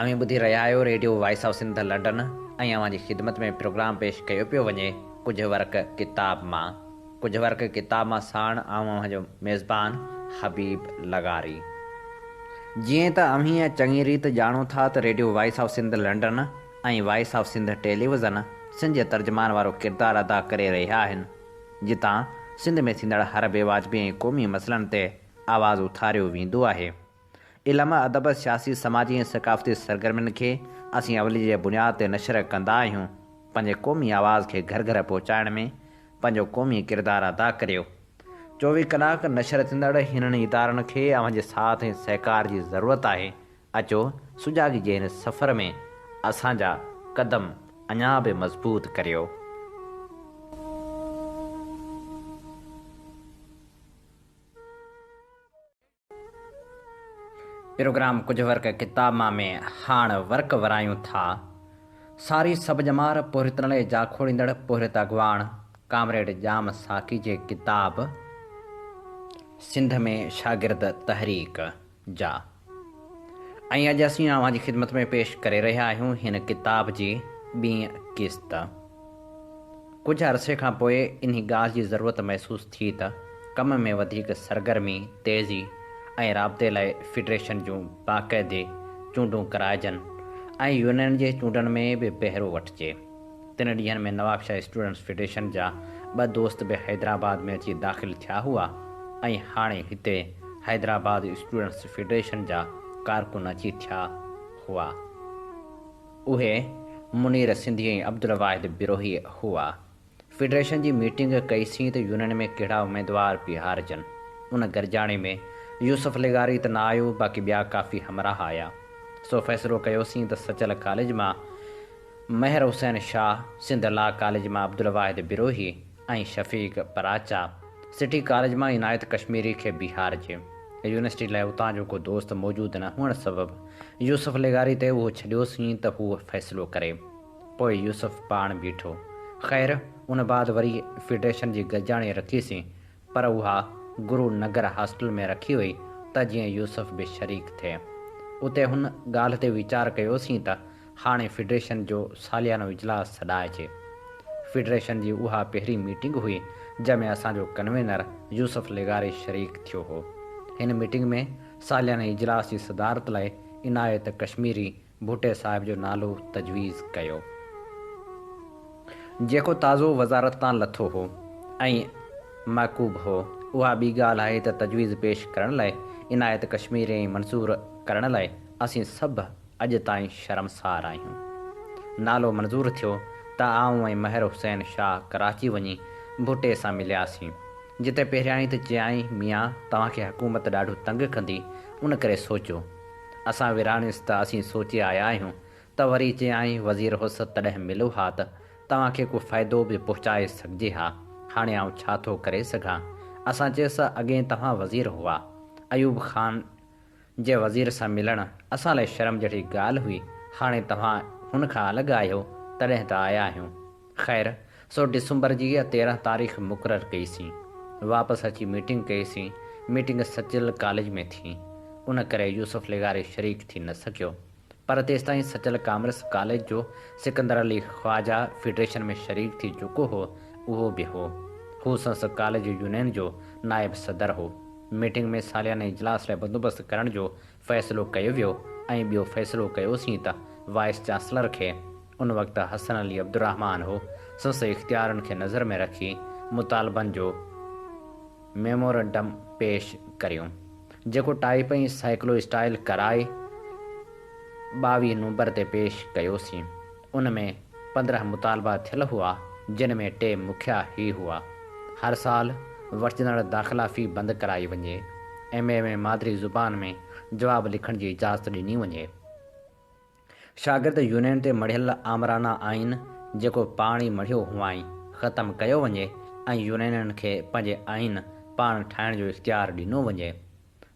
अमी ॿुधी रहिया आहियो radio voice of Sindh London ऐं अव्हां जी ख़िदमत में प्रोग्राम पेश कयो पियो वञे कुझु वर्क किताब मां साण अव्हां जो मेज़बान हबीब लगारी। जीअं त अव्हीं चङी रीति ॼाणो था त radio voice of Sindh London ऐं voice of Sindh television Sindh जे तर्जुमान वारो किरदारु अदा करे रहिया आहिनि जितां सिंध में थींदड़ हर बेवाजिबी ऐं क़ौमी मसइलनि ते आवाज़ु उथारियो वेंदो आहे। इल्म अदब सियासी समाजी ऐं सक़ाफ़ती सरगर्मियुनि खे असीं अवली जे बुनियाद ते नशर कंदा आहियूं। पंहिंजे क़ौमी आवाज़ खे घर घर पहुचाइण में पंहिंजो क़ौमी किरदारु अदा करियो। 24 कलाक नशर थींदड़ हिननि इदारनि खे अव्हां जे साथ ऐं सहकार जी ज़रूरत आहे। अचो सुजाॻी जे हिन सफ़र में असांजा क़दम अञा बि मज़बूत करियो। प्रोग्राम कुझु वर्क किताब मां में हाण वर्क वरायूं था। सारी सभ जमार पोरितनले जा खोड़ींदड़ पोरित अॻवान कामरेड जाम साकी जे किताब सिंध में शागिर्द तहरीक जा ऐं अॼु असीं अव्हां जी ख़िदमत में पेश करे रहिया आहियूं हिन किताब जी ॿीं क़िस्त। कुझु अरसे खां पोइ इन ॻाल्हि जी ज़रूरत महसूसु थी त कम में वधीक सरगर्मी तेज़ी ऐं राब्ते लाइ फेडरेशन जूं बाक़ाइदे चूंडूं कराइजनि ऐं यूनियन जे चूंडनि में बि बहिरो वठिजे। 3 ॾींहनि में नवाबशाह स्टूडेंट्स फेडरेशन जा 2 दोस्त बि हैदराबाद में अची दाख़िल थिया हुआ ऐं हाणे हिते हैदराबाद स्टूडेंट्स फेडरेशन जा कारकुन अची थिया हुआ। उहे मुनीर सिंधी ऐं अब्दुल वाहिद बिरोही हुआ। फेडरेशन जी मीटिंग कईसीं त यूनियन में कहिड़ा उमेदवार बीहारजनि। उन गरजाणे में यूसुफ लेगारी त न आयो, बाक़ी ॿिया काफ़ी हमराह आया। सो फ़ैसिलो कयोसीं त सचल कॉलेज मां महर हुसैन शाह, सिंध लॉ कॉलेज मां अब्दुल वाहिद बिरोही ऐं शफ़ीक पराचा, सिटी कॉलेज मां इनायत कश्मीरी खे बीहारजे। यूनिवर्सिटी लाइ उतां जो को दोस्त मौजूदु न हुअण सबबि यूसुफ लेगारी ते उहो छॾियोसीं त हू फ़ैसिलो करे। पोइ यूसुफ पाण बीठो। ख़ैर उन बाद वरी फेडरेशन जी गजाणी रखीसीं, पर उहा गुरु नगर हॉस्टल में रखी हुई त जीअं यूसुफ बि शरीक थिए। उते हुन ॻाल्हि ते वीचार कयोसीं त हाणे फेडरेशन जो सालियानो इजलास सॾाइजे। फेडरेशन जी उहा पहिरीं मीटिंग हुई जंहिंमें असांजो कन्वीनर यूसुफ लेगारी शरीक थियो हो। हिन मीटिंग में सालियाने इजलास जी सदारत लाइ इनायत कश्मीरी भुटे साहिब जो नालो तजवीज़ कयो, जेको ताज़ो वज़ारत तां लथो हो ऐं महकूब हो। उहा ॿी ॻाल्हि आहे त तजवीज़ पेश करण लाइ इनायत कश्मीरी ऐं मंज़ूर करण लाइ असीं सभु अॼु ताईं शर्मसार आहियूं। नालो मंज़ूर थियो त आऊं ऐं महर हुसैन शाह कराची वञी भुटे सां मिलियासीं, जिते पहिरियां ई त चयाईं, मियां तव्हांखे हुकूमत ॾाढो तंग कंदी, उन करे सोचो। असां विराणियुसि त असीं सोचे आया आहियूं त वरी चयाईं, वज़ीर हुस तॾहिं मिलो हा त तव्हांखे को फ़ाइदो बि पहुचाए सघिजे हा। हाणे आउं छा थो करे सघां। असां चयोसि, अॻे तव्हां वज़ीर हुआ। अयूब ख़ान जे वज़ीर सां मिलणु असां लाइ शर्म जहिड़ी ॻाल्हि हुई। हाणे तव्हां हुन खां अलॻि आहियो, तॾहिं त आया आहियूं। ख़ैर सो डिसंबर जी 13 तारीख़ मुक़ररु कईसीं। वापसि अची मीटिंग कईसीं। मीटिंग सचल कॉलेज में थी, उन करे यूसुफ लेगारी शरीक थी न सघियो। पर तेसिताईं सचल कॉमर्स कॉलेज जो सिकंदर अली ख्वाजा फेडरेशन में शरीक थी चुको हो, उहो बि हो। हू संस कॉलेज यूनियन जो नायब सदर हो। मीटिंग में सालियाने इजलास लाइ बंदोबस्तु करण जो फ़ैसिलो कयो वियो ऐं ॿियो फ़ैसिलो कयोसीं त वाइस चांसलर खे, उन वक़्तु हसन अली अब्दुर्रहमान हो, संस इख़्तियारनि खे नज़र में रखी मुतालबनि जो मेमोरेंडम पेश करियूं, जेको टाइप ऐं साइक्लो स्टाइल कराए 22 नवंबर ते पेश कयोसीं। उन में 15 मुतालबा थियल हुआ, जिन में 2 मुखिया ई हुआ। हर साल वठजंदड़ दाख़िला फ़ी बंदि कराई वञे। MA में मादरी ज़ुबान में जवाब लिखण जी इजाज़त ॾिनी वञे। शागिर्द यूनियन ते मढ़ियल आमराना आइन, जेको पाण ई मढ़ियो हुआईं, ख़तमु कयो वञे ऐं यूनियननि खे पंहिंजे आइन पाण ठाहिण जो इख़्तियार ॾिनो वञे।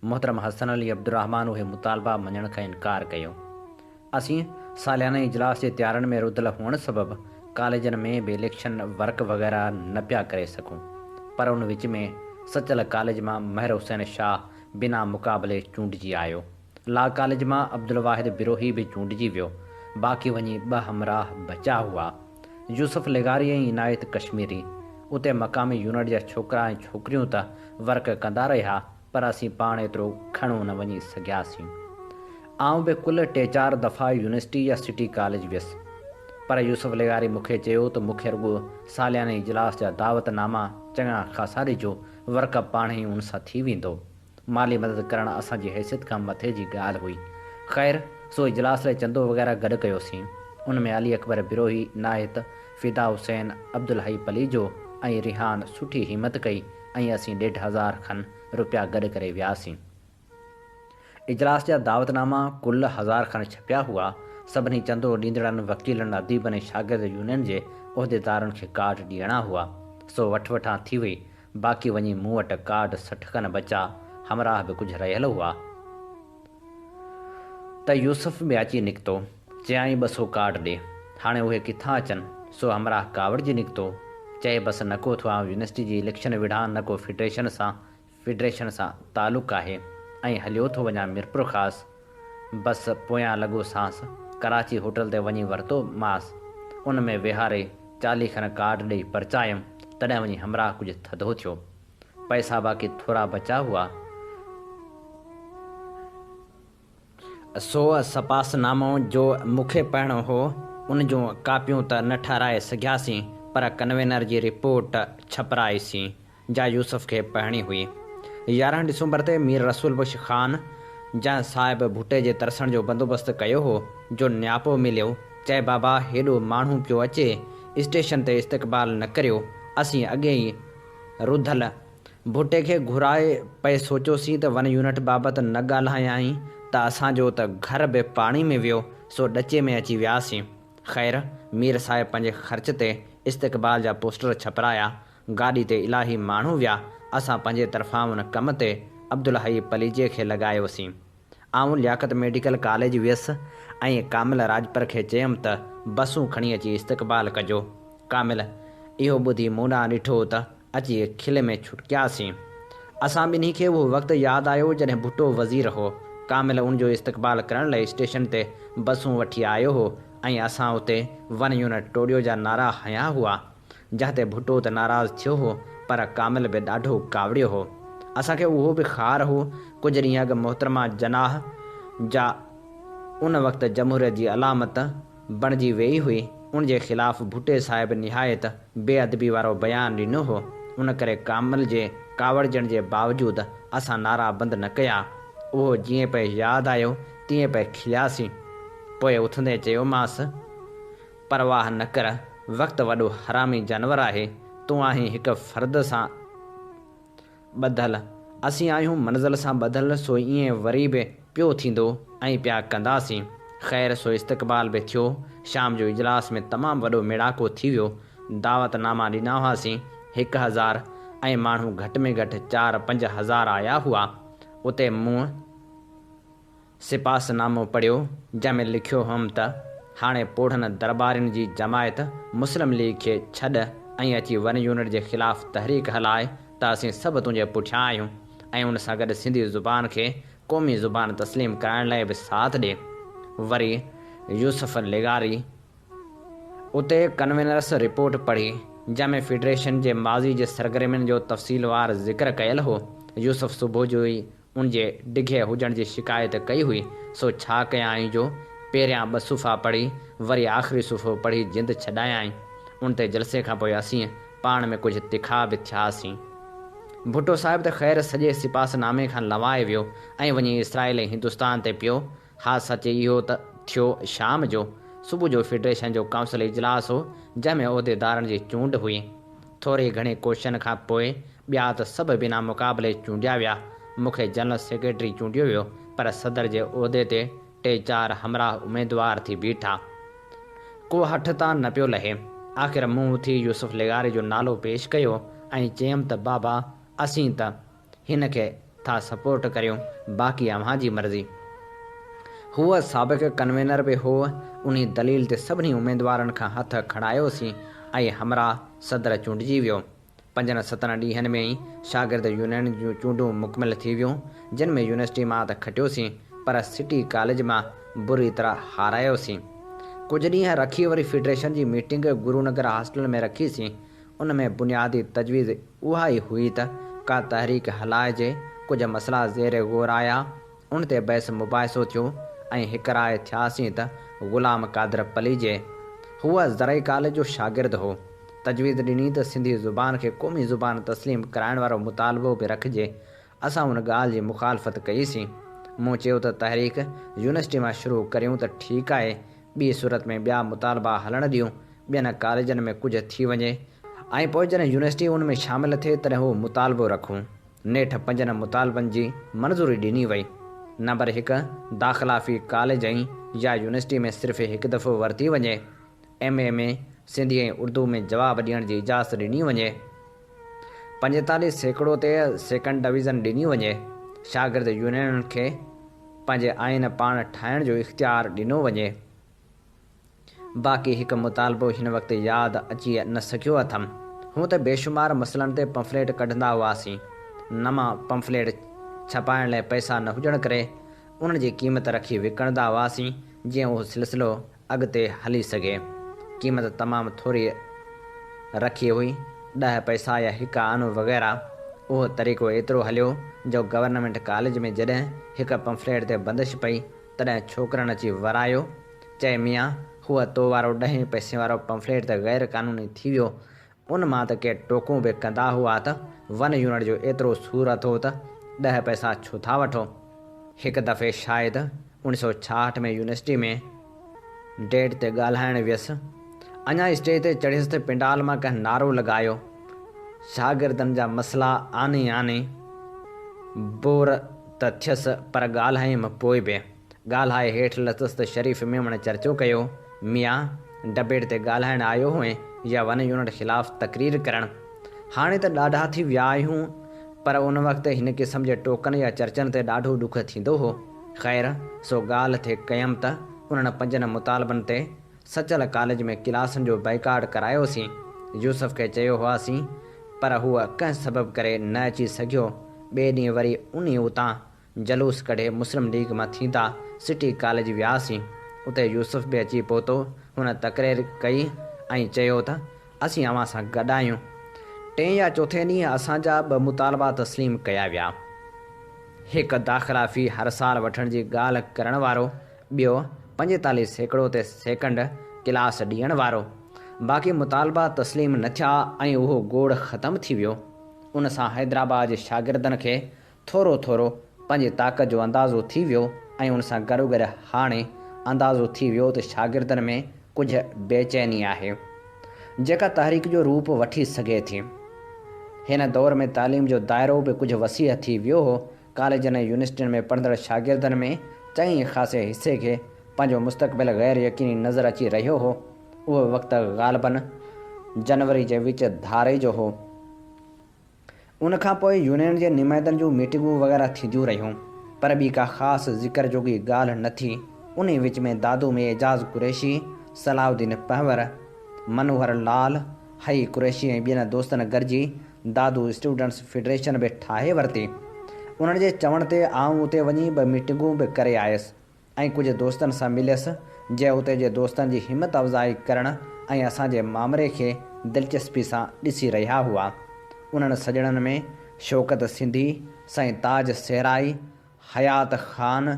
मोहतरम हसन अली अब्दुर्रहमान उहे मुतालबा मञण खां इनकार कयो। असीं सालियाने इजलास जे तयारियुनि में रुधल हुअण सबबि कॉलेजनि में बि इलेक्शन वर्क वग़ैरह न पिया करे सघूं। पर उन विच में सचल कॉलेज मां महर हुसैन शाह बिना मुक़ाबले चूंडिजी आयो। ला कॉलेज मां अब्दुल वाहिद बिरोही बि चूंडिजी वियो। बाक़ी वञी 2 हमराह बचा हुआ, यूसुफ लेगारी ऐं इनायत कश्मीरी। उते मक़ामी यूनिट जा छोकिरा ऐं छोकिरियूं त वर्क कंदा रहिया, पर असीं पाण एतिरो खणो न वञी सघियासीं। आउं बि कुल 3-4 दफ़ा यूनिवर्सिटी या सिटी कॉलेज वियुसि, पर यूसुफ लेगारी मूंखे चयो त मूंखे रुॻो सालियाने इजलास जा दावतनामा चङा ख़ासा ॾिजो, वर्क पाण ई उन सां थी वेंदो। माली मदद करणु असांजी हैसियत खां मथे जी ॻाल्हि हुई। ख़ैर, सो इजलास लाइ चंदो वग़ैरह गॾु कयोसीं। उन में अली अकबर बिरोही, नाहित, फ़िदा हुसैन, अब्दुल हई पलीजो ऐं रिहान सुठी हिमत कई ऐं असीं 1,500 खनि रुपया गॾु करे वियासीं। इजलास जा दावतनामा कुल 1000 खनि छपिया हुआ। सभिनी चंदो ॾींदड़नि, वकीलनि, अदीबनि ऐं शागिर्द यूनियन जे उहिदेदारनि खे कार्ड ॾियणा हुआ। सो वठि-वठां थी वई। बाक़ी वञी मूं वटि कार्ड 60 खनि बचा। हमराह बि कुझु रहियल हुआ त यूसुफ बि अची निकितो। चयाईं 200 कार्ड ॾे। हाणे उहे किथां अचनि? सो हमराह कावड़जी निकितो। चए बसि न को थो यूनिवर्सिटी जी इलेक्शन विढ़ा, न को फेडरेशन सां तालुक़ु आहे ऐं हलियो थो वञा मिरपुर ख़ासि। बसि पोयां लॻो सांस। कराची होटल ते वञी वरितो मांस। उन में विहारे 40 खनि कार्ड ॾेई परचायमि। तॾहिं वञी हमराह कुझु थधो थियो। पैसा बाक़ी थोरा बचा हुआ। सो सपासनामो जो मूंखे पढ़णो हो, उन जूं कापियूं त न ठाराए सघियासीं, पर कन्वेनर जी रिपोर्ट छपराईसीं जा यूसुफ खे पढ़णी हुई। 11 दिसंबर ते मीर रसूल बख्श ख़ान जंहिं साहिब भुट्टे जे तरसण जो बंदोबस्तु कयो हो, जो न्यापो मिलियो। चए बाबा, हेॾो माण्हू पियो अचे, स्टेशन ते इस्तक़बाल न करियो। असीं अॻे ई रुधल भुट्टे खे घुराए पए सोचियोसीं त वन यूनिट बाबति न ॻाल्हायाई त असांजो त घर बि पाणी में वियो। सो ॾचे में अची वियासीं। ख़ैर, मीर साहिब पंहिंजे ख़र्च ते इस्तक़बाल जा पोस्टर छपराया। गाॾी ते इलाही माण्हू विया। असां पंहिंजे तरफ़ां उन कम ते अब्दुल हई पलीजे खे लॻायोसीं। आउं लियाकत मेडिकल कॉलेज वियुसि ऐं कामिल राजपर खे चयुमि त बसूं खणी अची इस्तक़बाल कजो। कामिल इहो ॿुधी मूं ॾांहुं ॾिठो त अची खिल में छुटकियासीं। असां ॿिन्ही खे उहो वक़्तु यादि आयो जॾहिं भुट्टो वज़ीर हो। कामिल उनजो इस्तक़बाल करण लाइ स्टेशन ते बसूं वठी आयो हो ऐं असां उते वन यूनिट टोड़ियो जा नारा हंया हुआ, जंहिं ते भुट्टो त नाराज़ थियो हो, पर कामिल बि ॾाढो कावड़ियो हो। असांखे उहो बि ख़ार हो। कुझु ॾींहं अॻु मोहतरमा जनाह जा उन वक़्तु जमहूरियत जी अलामत बणिजी वेई हुई। उन जे ख़िलाफ़ भुट्टे साहिब निहायत बेअदबी वारो बयानु ॾिनो हो। उन करे कामिल जे कावड़जण जे बावजूदि असां नारा बंदि न कया। उहो जीअं पिए यादि आयो तीअं पिए खिलियासीं। पोइ उथंदे चयोमांसि, परवाह न कर, वक़्तु वॾो हरामी जानवर आहे। तूं आहीं हिकु फ़र्द सां ॿधल, असीं आहियूं मंज़िल सां ॿधल। सो ईअं वरी बि पियो थींदो ऐं पिया कंदासीं। ख़ैर, सो इस्तक़बाल बि थियो। शाम जो इजलास में तमामु वॾो मेड़ाको थी वियो। दावतनामा ॾिना हुआसीं 1000 ऐं माण्हू घटि में घटि 4-5 हज़ार आया हुआ। उते मूं सिपासनामो पढ़ियो, जंहिंमें लिखियो हुअमि त हाणे पोढ़नि दरबारियुनि जी जमायत मुस्लिम लीग खे छॾ ऐं अची वन यूनिट जे ख़िलाफ़ तहरीक हलाए त असीं सभु तुंहिंजे पुठियां आहियूं ऐं उन सां गॾु सिंधी ज़ुबान खे क़ौमी ज़ुबान तस्लीम कराइण लाइ बि साथ ॾिए। वरी यूसुफ लेगारी उते कन्वेनर्स रिपोर्ट पढ़ी, जंहिंमें फेडरेशन जे माज़ी जे सरगर्मियुनि जो तफ़सीलवार ज़िक्र कयल हो। यूसुफ सुबुह जो ई उन जे डिघे हुजण जी शिकायत कई हुई। सो छा कयाई जो पहिरियां 2 सुफ़ा पढ़ी, वरी आख़िरी सुफ़ो पढ़ी जिंद छॾायाई। उन ते जलसे खां पोइ असीं पाण में कुझु तिखा बि थियासीं। भुट्टो साहिब त ख़ैर सॼे सिपासनामे खां लवाए वियो ऐं वञी इसराइल ऐं हिंदुस्तान ते पियो। हा, सच इहो त थियो शाम जो। सुबुह जो फेडरेशन जो काउंसिल इजलास हो, जंहिंमें उहिदेदारनि जी चूंड हुई। थोरी घणी कोशिशनि खां पोइ ॿिया त सभु बिना मुक़ाबले चूंडिया विया। मूंखे जनरल सेक्रेटरी चूंडियो वियो, पर सदर जे उहिदे ते 3-4 हमराह उमेदवार थी बीठा। को हठ तां न पियो लहे। आख़िर मूं उथी यूसुफ लेगारी जो नालो पेश कयो ऐं चयुमि त बाबा, असीं त हिन खे था सपोर्ट करियूं, बाक़ी अव्हां जी मर्ज़ी। हूअ साबिक़ु कन्वेनर बि हो। उन दलील ते सभिनी उमेदवारनि खां हथ खणायोसीं ऐं हमराह सदर चूंडिजी वियो। 5-7 ॾींहंनि में ई शागिर्द यूनियन जूं चूंडूं मुकमिल थी वियूं, जिन में यूनिवर्सिटी मां त खटियोसीं पर सिटी कॉलेज में बुरी तरह हारायोसीं। कुछ ॾींहं रखी वरी फेडरेशन जी मीटिंग गुरुनगर हॉस्टल में रखी सी। उन में बुनियादी तजवीज़ उहा ई हुई त का तहरीक हलाइजे, कुछ मसला ज़ेर गौर आया, उन ते बहस मुबाहिसो थियो ऐं हिक राय थियासीं त ग़ुलाम कादर पलीजे। हूअ ज़रई कॉलेज जो शागिर्द हो। तजवीज़ ॾिनी त सिंधी ज़ुबान खे क़ौमी ज़ुबान तस्लीम कराइण वारो मुतालबो बि रखिजे। असां उन ॻाल्हि जी मुखालफ़त कईसीं। मूं चयो त तहरीक यूनिवर्सिटी मां शुरू करियूं त ठीकु आहे, ॿी सूरत में ॿिया मुतालबा हलण ॾियूं, ॿियनि कॉलेजनि में कुझु थी वञे ऐं पोइ जॾहिं यूनिवर्सिटी उन में शामिलु थिए तॾहिं हू मुतालबो रखूं। नेठ 5 मुतालबनि जी मंज़ूरी ॾिनी वई। नंबर 1, दाख़िला फ़ी कॉलेज ऐं या यूनिवर्सिटी में सिर्फ़ु हिकु दफ़ो वरिती वञे। MA में सिंधी ऐं उर्दू में जवाबु ॾियण जी इजाज़त ॾिनी वञे। 45% ते सेकंड डिवीज़न ॾिनी वञे। शागिर्द यूनियन खे पंहिंजे आइन पाण ठाहिण जो इख़्तियार ॾिनो वञे। बाक़ी हिकु मुतालबो हिन वक़्तु यादि अची न सघियो अथमि। हूं त बेशुमार मसइलनि ते पंफलेट कढंदा हुआसीं। नवां पंफलेट छपाइण लाइ पैसा न हुजण करे उन्हनि जी क़ीमत रखी विकिणंदा हुआसीं, जीअं उहो सिलसिलो अॻिते हली सघे। क़ीमत तमामु थोरी रखी हुई, 10 पैसा या हिकु आनो वग़ैरह। उहो तरीक़ो एतिरो हलियो जो गवर्नमेंट कॉलेज में जॾहिं हिकु पंफलेट ते बंदिश पई तॾहिं छोकिरनि अची वरायो, चए मियां हूअ तो वारो 10 पैसे वारो पंफलेट त ग़ैर क़ानूनी थी वियो। उन मां त के टोकूं बि कंदा हुआ त 1 यूनिट जो एतिरो सूर अथो त 10 पैसा छो था वठो। हिकु दफ़े शायदि 1966 में यूनिवर्सिटी में डेट ते ॻाल्हाइण वियसि। अञा स्टेज ते चढ़ियसि त पिंडाल मां कंहिं नारो लॻायो, शागिर्दनि जा मसला आने बोर त थियसि, पर ॻाल्हायमि पोइ बि। ॻाल्हाए हेठि लथसि त शरीफ़ मेमण चर्चो कयो, मियां डिबेट ते ॻाल्हाइण आयो हुए या 1 यूनिट ख़िलाफ़ु तकरीर करणु। हाणे त ॾाढा थी विया आहियूं, पर उन वक़्तु हिन क़िस्म जे टोकन या चर्चनि ते ॾाढो ॾुख थींदो हो। ख़ैर, सो ॻाल्हि थे कयमि त उन्हनि 5 मुतालबनि ते सचल कॉलेज में क्लासनि जो बाइकाट करायोसीं। यूसुफ खे चयो हुआसीं, पर हूअ कंहिं सबबु करे न अची सघियो। ॿिए ॾींहुं वरी उन उतां जलूस कढे मुस्लिम लीग मां थींदा सिटी कॉलेज वियासीं। उते यूसुफ बि अची पहुतो। हुन तकरीर कई ऐं चयो त असीं अव्हां सां गॾु आहियूं। 3 या 4 ॾींहुं असांजा 2 मुतालबा तस्लीम कया विया। हिकु दाख़िला फ़ी हर साल वठण जी ॻाल्हि करण वारो, ॿियो 45% ते सेकंड क्लास ॾियण वारो। बाक़ी मुतालबा तस्लीम न थिया ऐं उहो गोड़ ख़तमु थी वियो। उन सां हैदराबाद जे शागिर्दनि खे थोरो थोरो पंहिंजी ताक़त जो अंदाज़ो थी वियो ऐं उन सां गॾोगॾु हाणे अंदाज़ो थी वियो त शागिर्दनि में कुझु बेचैनी आहे, जेका तहरीक जो रूप वठी सघे थी। हिन दौर में तालीम जो दाइरो बि कुझु वसीह थी वियो हो। कॉलेजनि ऐं यूनिवर्सिटियुनि में पढ़ंदड़ शागिर्दनि में चङे ख़ासे हिसे खे पंहिंजो मुस्तक़बिल ग़ैर यकीनी नज़र अची रहियो हो। उहो वक़्तु ग़ालिबन जनवरी जे विच धारे जो हो। उन खां पोइ यूनियन जे नुमाइंदनि जूं मीटिंगूं वग़ैरह थींदियूं रहियूं, पर ॿी का ख़ासि ज़िक्र जोगी ॻाल्हि न थी। उन विच में दादू में एजाज़ कुरैशी, सलाउद्दीन पहवर, मनोहर लाल, हई कुरैशी ऐं ॿियनि दोस्तनि गॾिजी दादू स्टूडेंट्स फेडरेशन बि ठाहे वरिती। उन्हनि जे चवण ते आउं उते वञी 2 मीटिंगूं बि करे आयुसि ऐं कुझु दोस्तनि सां मिलियसि, जंहिं उते जे दोस्तनि जी हिमत अफ़ज़ाई करणु ऐं असांजे मामले खे दिलचस्पी सां ॾिसी रहिया हुआ। उन्हनि सॼणनि में शौकत सिंधी, साईं ताज सहराई, हयात ख़ान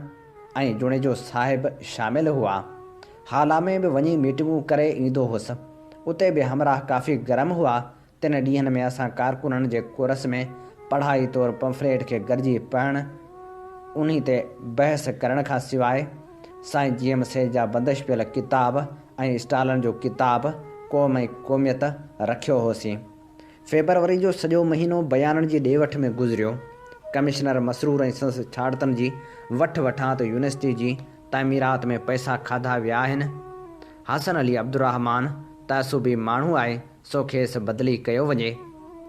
ऐं जुणेजो साहिब शामिलु हुआ। हाला में बि वञी मीटिंगूं करे ईंदो हुअसि। उते बि हमराह काफ़ी गरम हुआ। 3 ॾींहंनि में असां कारकुननि जे कोर्स में पढ़ाई तौरु पंफलेट खे गॾिजी पढ़णु, उन ते बहस करण खां सवाइ साईं GM जा बंदिश पियल किताब ऐं स्टालनि जो किताब क़ौम ऐं क़ौमियत रखियो होसीं। फेबरवरी जो सॼो महीनो बयाननि जी ॾे वठि में गुज़रियो। कमिश्नर मसरूर ऐं संस छाड़तनि जी वठां त यूनिवर्सिटी जी तामीरात में पैसा खाधा विया आहिनि। हसन अली अब्दुर्रहमान तअसुबी माण्हू आहे, सो खेसि बदिली कयो वञे।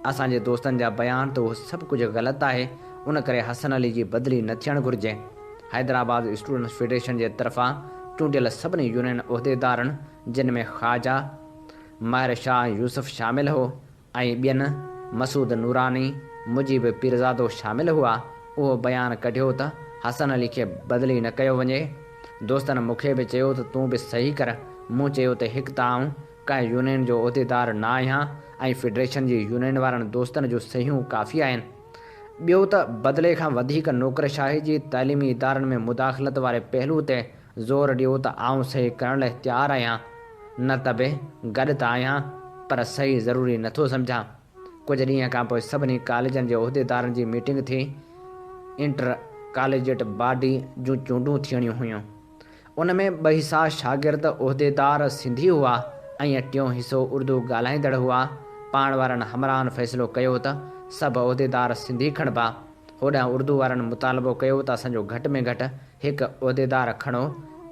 असांजे दोस्तनि जा बयान त उहो सभु कुझु ग़लति आहे, उन करे हसन अली जी बदिली न थियणु घुरिजे। हैदराबाद स्टूडेंट्स फेडरेशन जे तरफ़ां चूंडियल सभिनी यूनियन उहिदेदारनि, जिन में ख़्वाजा महर शाह यूसुफ शामिलु हो ऐं ॿियनि मसूद नूरानी, मुजीब पीरज़ादो शामिलु हुआ, उहो बयानु कढियो त हसन अली खे बदिली न कयो वञे। दोस्तनि मूंखे बि चयो त तूं बि सही कर। मूं चयो त हिकु त आऊं कंहिं यूनियन जो उहिदेदार न आहियां ऐं फेडरेशन जी यूनियन वारनि दोस्तनि जूं सहियूं काफ़ी आहिनि। ॿियो त बदिले खां वधीक नौकरशाही जी तइलीमी इदारनि में मुदाख़लत वारे पहलू ते ज़ोर ॾियो त आऊं सही करण लाइ तयारु आहियां। न त बि गॾु त आहियां पर सही ज़रूरी नथो सम्झां। कुझु ॾींहं खां पोइ सभिनी कॉलेजनि जे उहिदेदारनि जी मीटिंग थी। इंटर कॉलेजिएट बॉडी जूं चूंडूं थियणियूं हुयूं। उन में 2 हिसा शागिर्द उहिदेदार सिंधी हुआ ऐं टियों हिसो उर्दू ॻाल्हाईंदड़ हुआ। पाण वारनि हमराहनि फ़ैसिलो कयो त सभु उहिदेदार सिंधी खणिबा। होॾां उर्दू वारनि मुतालबो कयो त असांजो घटि में घटि हिकु उहिदेदार खणो,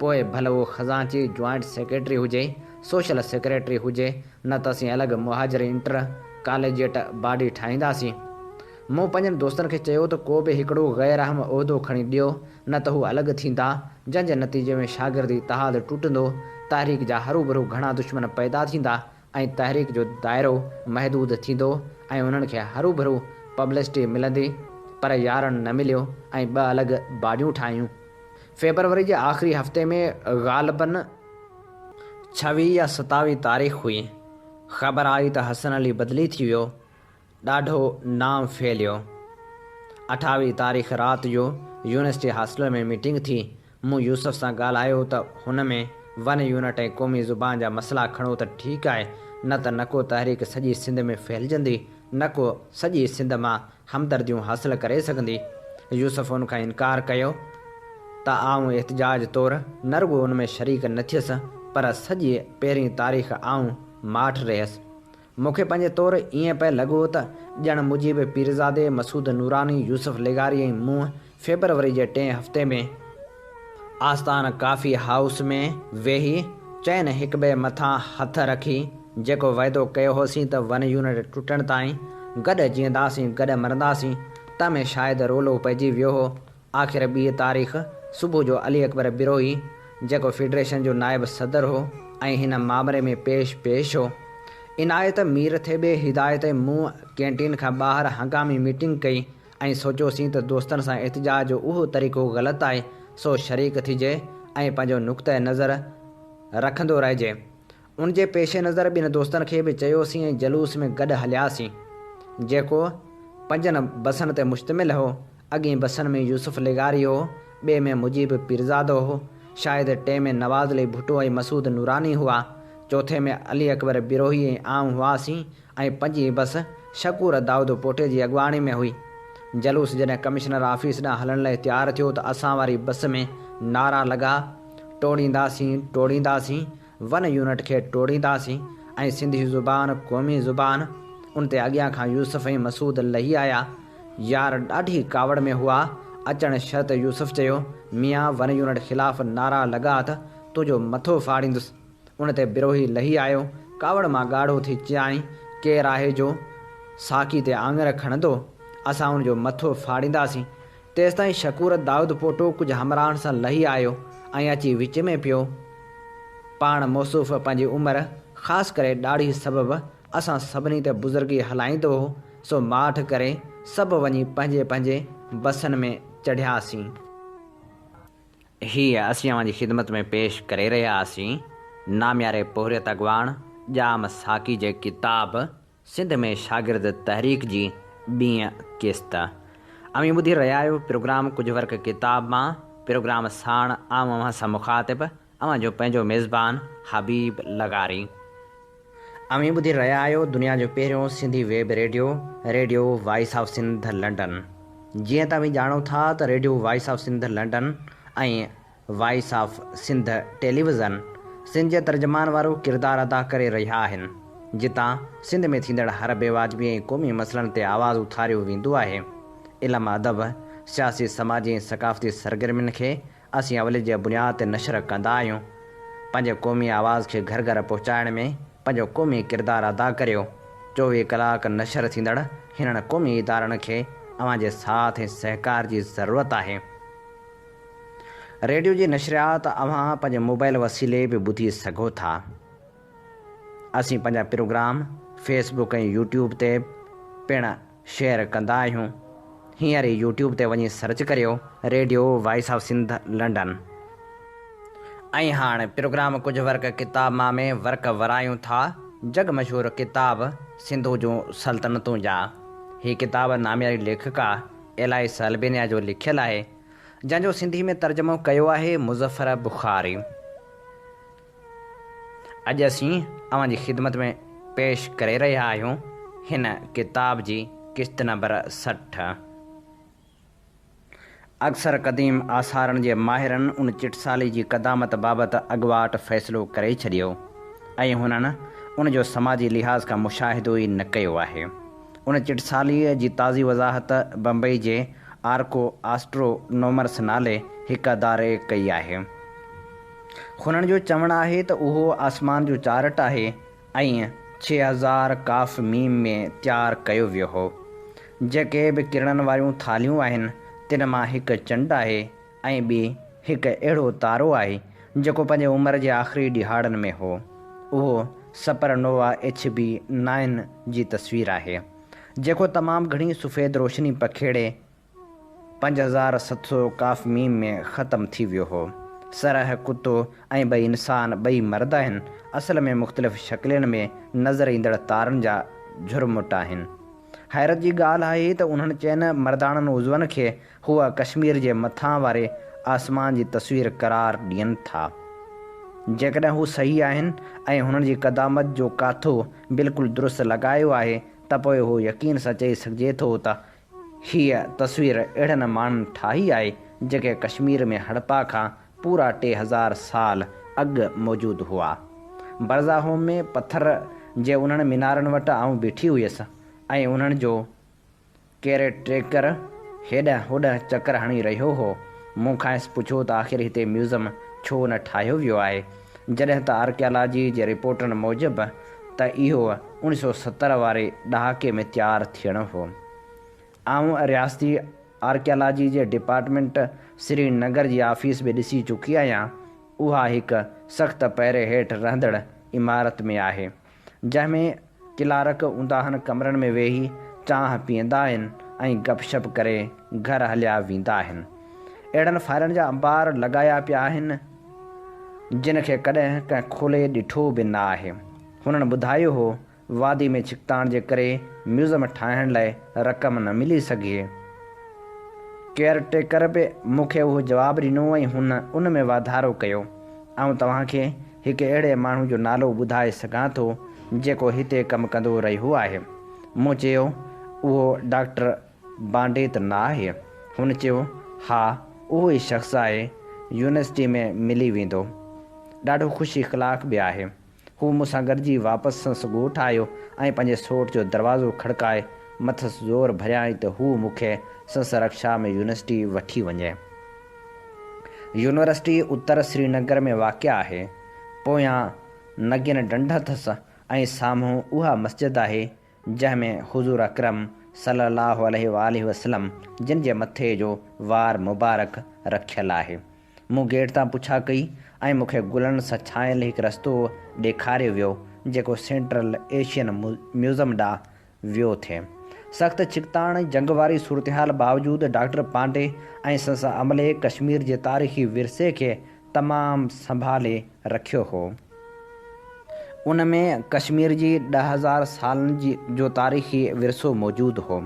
पोइ भले उहो ख़ज़ांची जॉइंट सेक्रेटरी हुजे, सोशल सेक्रेटरी हुजे, न त असीं अलॻि मुहाजिर इंटर कॉलेजिएट बॉडी ठाहींदासीं। मूं पंहिंजनि दोस्तनि खे चयो त को बि हिकिड़ो ग़ैर अहम उहिदो खणी ॾियो, न त हू अलॻि थींदा, जंहिंजे नतीजे में शागिर्दी इतिहाद टुटंदो, तहरीक जा हरूभरू घणा दुश्मन पैदा थींदा ऐं तहरीक जो दाइरो महदूद थींदो ऐं उन्हनि खे हरूभरू पब्लिसिटी मिलंदी। पर यारनि न मिलियो ऐं 2 अलॻि बॉडियूं ठाहियूं। फेबरवरी जे आख़िरी हफ़्ते में ग़ालिबन 26 या 27 तारीख़ हुई। ख़बर आई त हसन अली बदिली थी वियो। ॾाढो नाम फैलियो। 28 तारीख़ राति जो यूनिवर्सिटी हॉस्टल में मीटिंग थी। मूं यूसुफ सां ॻाल्हायो त हुन में 1 यूनिट ऐं क़ौमी ज़ुबान जा मसइला खणो त ठीकु आहे, न को तहरीक सॼी सिंध में फैलिजंदी, न को सॼी सिंध मां हमदर्दियूं हासिल करे सघंदी। यूसुफ उन खां इनकार कयो त आऊं एहतजाज तौरु न रुॻो उन में शरीक न थियसि, पर सॼी पहिरीं तारीख़ आऊं माठि रहियसि। मूंखे पंहिंजे तौरु ईअं पिए लॻो त ॼण मुजीब पीरज़ादे, मसूद नूरानी, यूसुफ लेगारी ऐं मूं फेबरवरी जे 2 हफ़्ते में आस्थान काफ़ी हाउस में वेही चइनि हिक ॿिए मथां हथ रखी जेको वाइदो कयो होसीं त 1 यूनिट टुटण ताईं गॾु जीअंदासीं, गॾु मरंदासीं, तंहिंमें शायदि रोलो पइजी वियो हो। आख़िर 2 तारीख़ सुबुह जो अली अकबर बिरोही, जेको फेडरेशन जो नाइब सदर हो ऐं हिन मामले में पेश हो, इनायत मीर थे बि हिदायत मूं कैंटीन खां ॿाहिरि हंगामी मीटिंग कई ऐं सोचियोसीं त दोस्तनि सां एहतजाज जो उहो तरीक़ो ग़लति आहे, सो शरीक थिजे ऐं पंहिंजो नुक़्ते नज़र रखंदो रहिजे। उन जे पेश नज़र ॿिनि दोस्तनि खे बि चयोसीं ऐं जलूस में गॾु हलियासीं, जेको 5 बसनि ते मुश्तमिल हो। अॻीं बसनि में यूसुफ लेगारी हो, ॿिए में मुजीब पीरज़ादो हो, शायदि 3 में नवाज़ अली भुट्टो ऐं मसूद नूरानी हुआ, चौथे में अली अकबर बिरोही ऐं आऊं हुआसीं ऐं 5वीं बस शकूर दाऊद पोटे जी अॻुवाणी में हुई। जलूस जॾहिं कमिश्नर ऑफिस ॾांहुं हलण लाइ तयारु थियो त असां वारी बस में नारा लॻा, टोड़ींदासीं 1 यूनिट खे टोड़ींदासीं ऐं सिंधी ज़ुबान क़ौमी ज़ुबान। उन ते अॻियां खां यूसुफ ऐं मसूद लही आया। यार ॾाढी कावड़ में हुआ। अचण शर्त यूसुफ चयो, मियाँ 1 यूनिट ख़िलाफ़ नारा लॻा त तुंहिंजो मथो फाड़ींदुसि। उन ते बिरोही लही आयो। कावड़ मां ॻाढ़ो थी चयाईं, केरु आहे जो साकी ते आङुर खणंदो, असां उनजो मथो फाड़ींदासीं। तेसिताईं शकूर दाऊद पोटो कुझु हमराहनि सां लही आयो ऐं अची विच में पियो। पाण मौसूफ़ पंहिंजी उमिरि, ख़ासि करे ॾाढ़ी सबबु असां सभिनी ते बुज़ुर्गी हलाईंदो हो, सो माठि करे सभु वञी पंहिंजे पंहिंजे बसनि में चढ़ियासीं। हीअ असीं अव्हांजी ख़िदमत में पेश करे रहिया हुआसीं नाम्यारे पोहरियत अॻवान जाम साकी जे किताब सिंध में शागिर्द तहरीक जी 2 क़िस्त। अमीं ॿुधी रहिया आहियो प्रोग्राम कुझु वर्क किताब मां। प्रोग्राम साण आऊं अव्हां सां मुखातिब, अव्हांजो पंहिंजो मेज़बान हबीब लगारी। अमीं ॿुधी रहिया आहियो दुनिया जो पहिरियों Sindhi web radio voice of Sindh London. जीअं त अमीं ॼाणो था त radio voice of Sindh London ऐं voice of Sindh television Sindh जे तर्जुमान वारो किरदारु अदा करे रहिया आहिनि, जितां सिंध में थींदड़ हर बेवाजिबी ऐं क़ौमी मसइलनि ते आवाज़ उथारियो वेंदो आहे। इल्मु अदब, सियासी, समाजी ऐं सक़ाफ़ती सरगर्मियुनि खे असीं अवले जे बुनियाद ते नशर कंदा आहियूं। पंहिंजे क़ौमी आवाज़ खे घर घर पहुचाइण में पंहिंजो क़ौमी किरदारु अदा करियो। 24 कलाक नशर थींदड़ हिननि क़ौमी इदारनि खे अव्हांजे साथ ऐं सहकार जी ज़रूरत आहे। रेडियो जी नशरियात अव्हां पंहिंजे मोबाइल वसीले बि ॿुधी सघो था। असीं पंहिंजा प्रोग्राम फेसबुक ऐं यूट्यूब ते पिणु शेयर कंदा आहियूं। हींअर ई यूट्यूब ते वञी सर्च करियो radio voice of Sindh London. ऐं हाणे प्रोग्राम कुझु वर्क किताब मां में वर्क वरायूं था जग मशहूरु किताब सिंधु जूं सल्तनतूं जा। हीअ किताब नामियारी लेखका एलाइस अल्बेनिया जो लिखियलु आहे, जंहिंजो सिंधी में तर्जुमो कयो आहे मुज़फ़र बुख़ारी। अॼु असीं अव्हां जी ख़िदमत में पेश करे रहिया आहियूं हिन किताब जी किस्त नंबर 60। अक्सर क़दीम आसारनि जे माहिरनि उन चिटसाली जी क़दामत बाबति अॻुवाट फ़ैसिलो करे छॾियो ऐं हुननि उन जो समाजी लिहाज़ खां मुशाहिदो ई न कयो आहे। उन चिटसालीअ जी ताज़ी वज़ाहत बम्बई जे आर्को एस्ट्रोनोमर्स नाले हिकु अदारे कई आहे। हुननि जो चवणु आहे त उहो आसमान जो चार्ट आहे ऐं 6000 काफ़ मीम में तयारु कयो वियो हो। जेके बि किरणनि वारियूं थालियूं आहिनि तिन मां हिकु चंडु आहे ऐं ॿी हिकु अहिड़ो तारो आहे जेको पंहिंजे उमिरि जे आख़िरी ॾिहाड़नि में हो। उहो सुपरनोवा HB9 जी तस्वीर आहे जेको तमामु घणी सफ़ेद रोशनी पखेड़े 5700 काफ़ मीम में ख़तमु थी वियो हो। सरह कुतो ऐं ॿई इंसान ॿई मर्द आहिनि, असल में मुख़्तलिफ़ शकिलनि में नज़र ईंदड़ तारनि जा झुरमुट आहिनि। हैरत जी ॻाल्हि आहे त उन्हनि चइनि मर्दाननि उज़वनि खे हूअ कश्मीर जे मथां वारे आसमान जी तस्वीर क़रार ॾियनि था। जेकॾहिं हू सही आहिनि ऐं हुननि जी क़दामत जो काथो बिल्कुलु दुरुस्त लॻायो आहे त पोइ हू यकीन सां चई सघिजे थो त हीअ तस्वीर अहिड़नि माण्हुनि ठाही आहे जेके कश्मीर में हड़पा खां पूरा 3000 साल अॻु मौजूदु हुआ। बर्ज़ा होम में पथर जे उन्हनि मीनारनि वटि आऊं बीठी हुयसि ऐं उन्हनि जो केयरटेकर हेॾां होॾां चकर हणी रहियो हो। मूं खां पुछो त आख़िर हिते म्यूज़ियम छो न ठाहियो वियो आहे, जॾहिं त आर्कियालॉजी जे रिपोर्टनि मूजिबि त इहो 1970 वारे ॾहाके में तयारु थियणो हो। आऊं रियासती आर्कियालॉजी जे डिपार्टमेंट श्रीनगर जी ऑफ़िस बि ॾिसी चुकी आहियां। उहा हिकु सख़्तु पैरे हेठि रहंदड़ इमारत में आहे, जंहिंमें क्लार्क उंदाहनि कमरनि में वेही चांहि पीअंदा आहिनि ऐं गपशप करे घर हलिया वेंदा आहिनि। अहिड़नि फाइलनि जा अंबार लॻाया पिया आहिनि जिन खे कॾहिं कंहिं खोले ॾिठो बि न आहे। हुननि ॿुधायो हो वादी में छिकताण जे करे म्यूज़ियम ठाहिण लाइ रक़म न मिली सघे। केयरटेकर बि मूंखे उहो जवाबु ॾिनो ऐं हुन उन में वाधारो कयो। ऐं तव्हांखे हिकु अहिड़े माण्हू जो नालो ॿुधाए सघां थो जेको हिते कमु कंदो रहियो आहे। मूं चयो उहो डॉक्टर बांडे त न आहे? हुन चयो हा, उहो ई शख़्स आहे, यूनिवर्सिटी में मिली वेंदो। ॾाढो ख़ुशि इख़लाक़ बि आहे। हू मूंसां गॾिजी वापसि संसि ॻोठु आयो ऐं पंहिंजे सोट जो दरवाज़ो खड़काए मथसि ज़ोर भरियाई त हू मूंखे संसि रक्षा में यूनिवर्सिटी वठी वञे। यूनिवर्सिटी उत्तर श्रीनगर में वाक़िआ आहे। पोयां नगिन ढंढ अथसि ऐं साम्हूं उहा मस्जिद आहे जंहिंमें हुज़ूर अकरम सल्लल्लाहु अलैहि वसल्लम जिन जे मथे जो वार मुबारक रखियलु आहे। मूं गेट तां पुछा कई ऐं मूंखे गुलनि सां छायल हिकु रस्तो ॾेखारियो वियो जेको सेंट्रल एशियन म्यूज़ियम ॾांहुं वियो थिए। सख़्तु छिकताण जंग वारी सूरतहाल बावजूदि डॉक्टर पांडे ऐं संसा अमले कश्मीर जे तारीख़ी विरसे खे तमामु संभाले रखियो हो। उन में कश्मीर जी 10,000 सालनि जो तारीख़ी विरसो मौजूदु हो।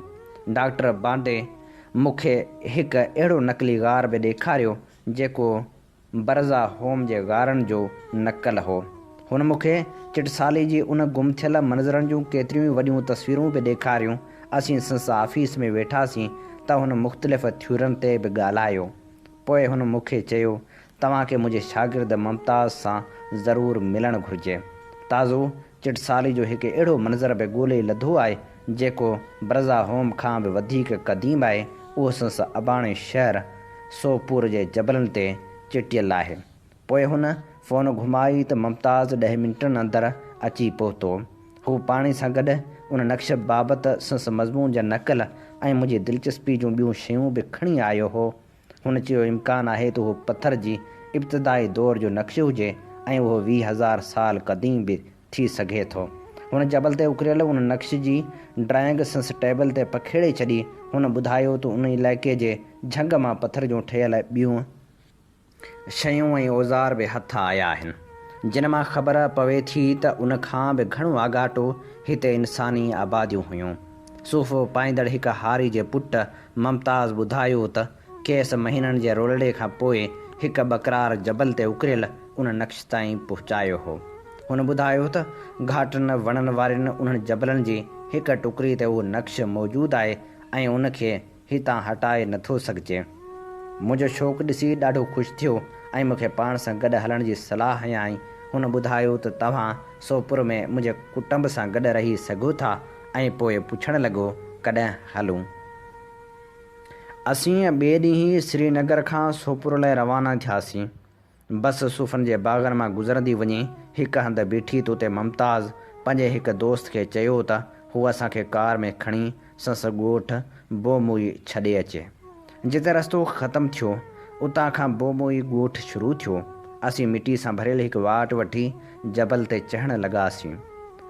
डॉक्टर पांडे मूंखे हिकु अहिड़ो नकली गार बि ॾेखारियो जेको बर्ज़ा होम जे गारनि जो नक़ल हो। हुन मूंखे चिटसाली जी उन गुम थियल मंज़रनि जूं केतिरियूं वॾियूं तस्वीरूं बि ॾेखारियूं। असीं संसा ऑफ़िस में वेठासीं त हुन मुख़्तलिफ़ थियूरनि ते बि ॻाल्हायो। पोइ हुन मूंखे चयो तव्हांखे मुंहिंजे शागिर्द मुमताज़ सां ज़रूरु मिलणु घुरिजे। ताज़ो चिटसाली जो हिकु अहिड़ो मंज़र बि ॻोल्हे लधो आहे जेको बर्ज़ा होम खां बि वधीक क़दीम आहे। उहो संसा अबाणे शहर सोपुर जे जबलनि ते चिटियलु आहे। पोइ हुन फ़ोन घुमाई त मुमताज़ 10 मिंटनि अंदरि अची पहुतो। हू पाणी सां गॾु उन नक्श बाबति संसि मज़मून जा नक़ल ऐं मुंहिंजी दिलचस्पी जूं ॿियूं शयूं बि खणी आयो हो। हुन चयो इम्कानु आहे त उहो पथर जी इब्तिदाई दौर जो नक्शो हुजे ऐं उहो 20,000 साल क़दीम बि थी सघे थो। हुन जबल ते उकिरियल उन नक्श जी ड्राइंग संसि टेबल ते पखेड़े छॾी हुन ॿुधायो त उन इलाइक़े जे झंग मां पथर जूं ठहियल ॿियूं शयूं ऐं औज़ार बि हथ आया आहिनि, जिन मां ख़बर पवे थी त उन खां बि घणो आगाटो हिते इंसानी आबादियूं हुयूं। सूफ़ पाईंदड़ हिक हारी जे पुटु मुमताज़ ॿुधायो त केस महीननि जे रोलड़े खां पोइ हिकु बकरार जबल ते उकिरियल उन नक्श ताईं पहुचायो हो। हुन ॿुधायो त घाटनि वणनि वारनि उन्हनि जबलनि जी हिकु टुकड़ी ते उहो नक्श मौजूदु आहे ऐं उनखे हितां हटाए नथो सघिजे। मुंहिंजो शौक़ु ॾिसी ॾाढो ख़ुशि थियो ऐं मूंखे पाण सां गॾु हलण जी सलाह हयाईं। हुन ॿुधायो त तव्हां सोपुर में मुंहिंजे कुटुंब सां गॾु रही सघो था ऐं पोइ पुछणु लॻो कॾहिं हलूं। असीं ॿिए ॾींहुं ई श्रीनगर खां सोपुर लाइ रवाना थियासीं। बस सूफ़नि जे बाग़नि मां गुज़रंदी वञी हिकु हंधि बीठी त उते मुमताज़ पंहिंजे हिकु दोस्त खे चयो त हू असांखे कार में खणी संसु ॻोठ बोमुई छॾे अचे। जिते रस्तो ख़तमु थियो उतां खां बोमुई ॻोठ शुरू थियो। असीं मिटी सां भरियल हिकु वाट वठी जबल ते चढ़णु लॻासीं।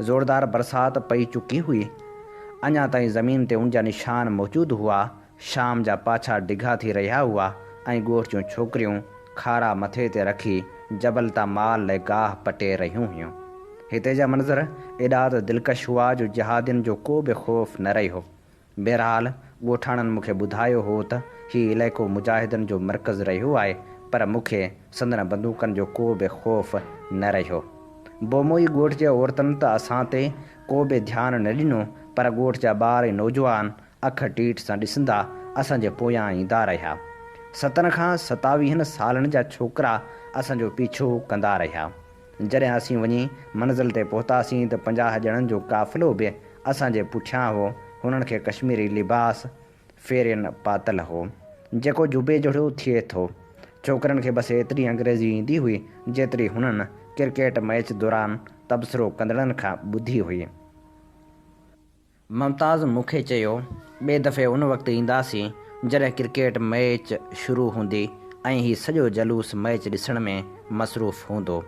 ज़ोरदार बरसाति पई चुकी हुई। अञा ताईं ज़मीन ते उन जा निशान मौजूदु हुआ। शाम जा पाछा डिघा थी रहिया हुआ ऐं ॻोठ जूं छोकिरियूं खारा मथे ते रखी जबल तां माल लाइ गाह पटे रहियूं हुयूं। हिते जा मंज़र एॾा त दिलकश हुआ जो जिहादियुनि जो को बि ख़ौफ़ न रहियो। बहरहाल ॻोठाणनि मूंखे ॿुधायो हो त हीउ इलाइक़ो मुजाहिदनि जो मर्कज़ रहियो आहे, पर मूंखे संदन बंदूकनि जो को बि ख़ौफ़ न रहियो। बोमोई ॻोठ जे औरतुनि त असां ते को बि ध्यानु न ॾिनो, पर ॻोठ जा ॿार ऐं नौजवान अख टीट सां ॾिसंदा असांजे पोयां ईंदा रहिया। 7 खां 27 सालनि जा छोकिरा असांजो पीछो कंदा रहिया। जॾहिं असीं वञी मंज़िल ते पहुतासीं त 50 ॼणनि जो काफ़िलो बि असांजे पुठियां हो। हुननि खे कश्मीरी लिबास फेरियन पातल हो, जेको जुबे जहिड़ो थिए थो। छोकिरनि खे बसि एतिरी अंग्रेज़ी ईंदी हुई जेतिरी हुननि क्रिकेट मैच दौरान तबसरो कंदड़नि खां ॿुधी हुई। मुमताज़ मूंखे चयो, ॿिए दफ़े उन वक़्तु ईंदासीं जॾहिं क्रिकेट मैच शुरू हूंदी ऐं हीउ सॼो जलूस मैच ॾिसण में मसरूफ़ हूंदो।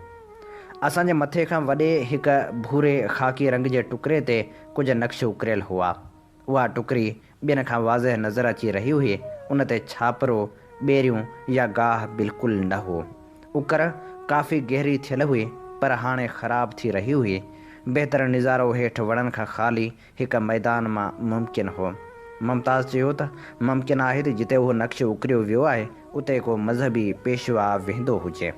असांजे मथे खां वॾे हिकु भूरे ख़ाकी रंग जे टुकड़े ते कुझु नक्श उकिरियल हुआ। उहा टुकड़ी ॿियनि खां वाज़ह नज़र अची रही हुई। उन ते छापरो, ॿेरियूं या गाह बिल्कुलु न हो। उकर काफ़ी गहरी थियल हुई, पर हाणे ख़राब थी रही हुई। बहितर नज़ारो हेठि वणनि खां ख़ाली हिकु मैदान मां मुमकिन हो। मुमताज़ चयो त मुमकिन आहे त जिते उहो नक्श उकिरियो वियो आहे उते को मज़हबी पेशवा वेंदो हुजे।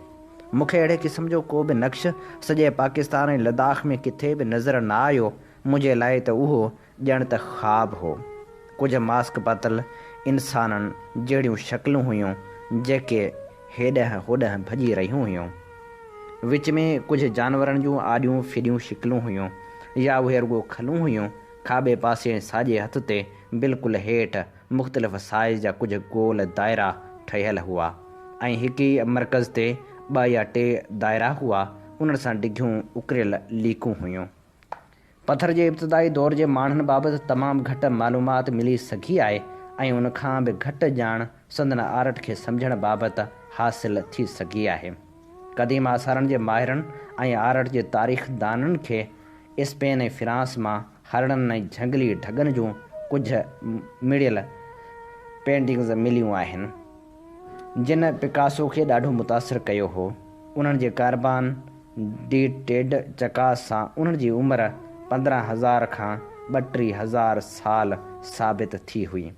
मूंखे अहिड़े क़िस्म जो को बि नक्श सॼे पाकिस्तान ऐं लद्दाख़ में किथे बि नज़र न आयो। मुंहिंजे लाइ त उहो ॼण त ख़्वाबु हो। कुझु मास्क पातल इंसाननि जहिड़ियूं शक्लूं हुयूं जेके हेॾांहुं होॾांहुं भॼी रहियूं हुयूं। विच में कुझु जानवरनि जूं आॾियूं फिॾियूं शिकलूं हुयूं, या उहे रुॻो खलूं हुयूं। खाॿे पासे ऐं साॼे हथ ते बिल्कुलु हेठि मुख़्तलिफ़ साइज़ जा कुझु गोल दाइरा ठहियल हुआ ऐं हिक ई मर्कज़ ते 2 या 3 दाइरा हुआ। उन्हनि सां डिघियूं उकिरियल लीकूं हुयूं। पथर जे इब्तिदाई दौर जे माण्हुनि बाबति तमामु घटि मालूमात मिली सघी आहे ऐं उनखां बि घटि ॼाण संदन आर्ट खे सम्झण बाबति हासिलु थी सघी आहे। क़दीम आसारनि जे माहिरनि ऐं आर्ट जे तारीख़ दाननि खे स्पेन ऐं फ्रांस मां हरणनि ऐं झंगली ढगनि जूं कुझु मिड़ियल पेंटिंग्स मिलियूं आहिनि, जिन पिकासो खे ॾाढो मुतासिर कयो हो। उन्हनि जे कारबान डिटेड चकास सां उन्हनि जी उमिरि 15,000 खां 32,000 साल साबित थी हुई।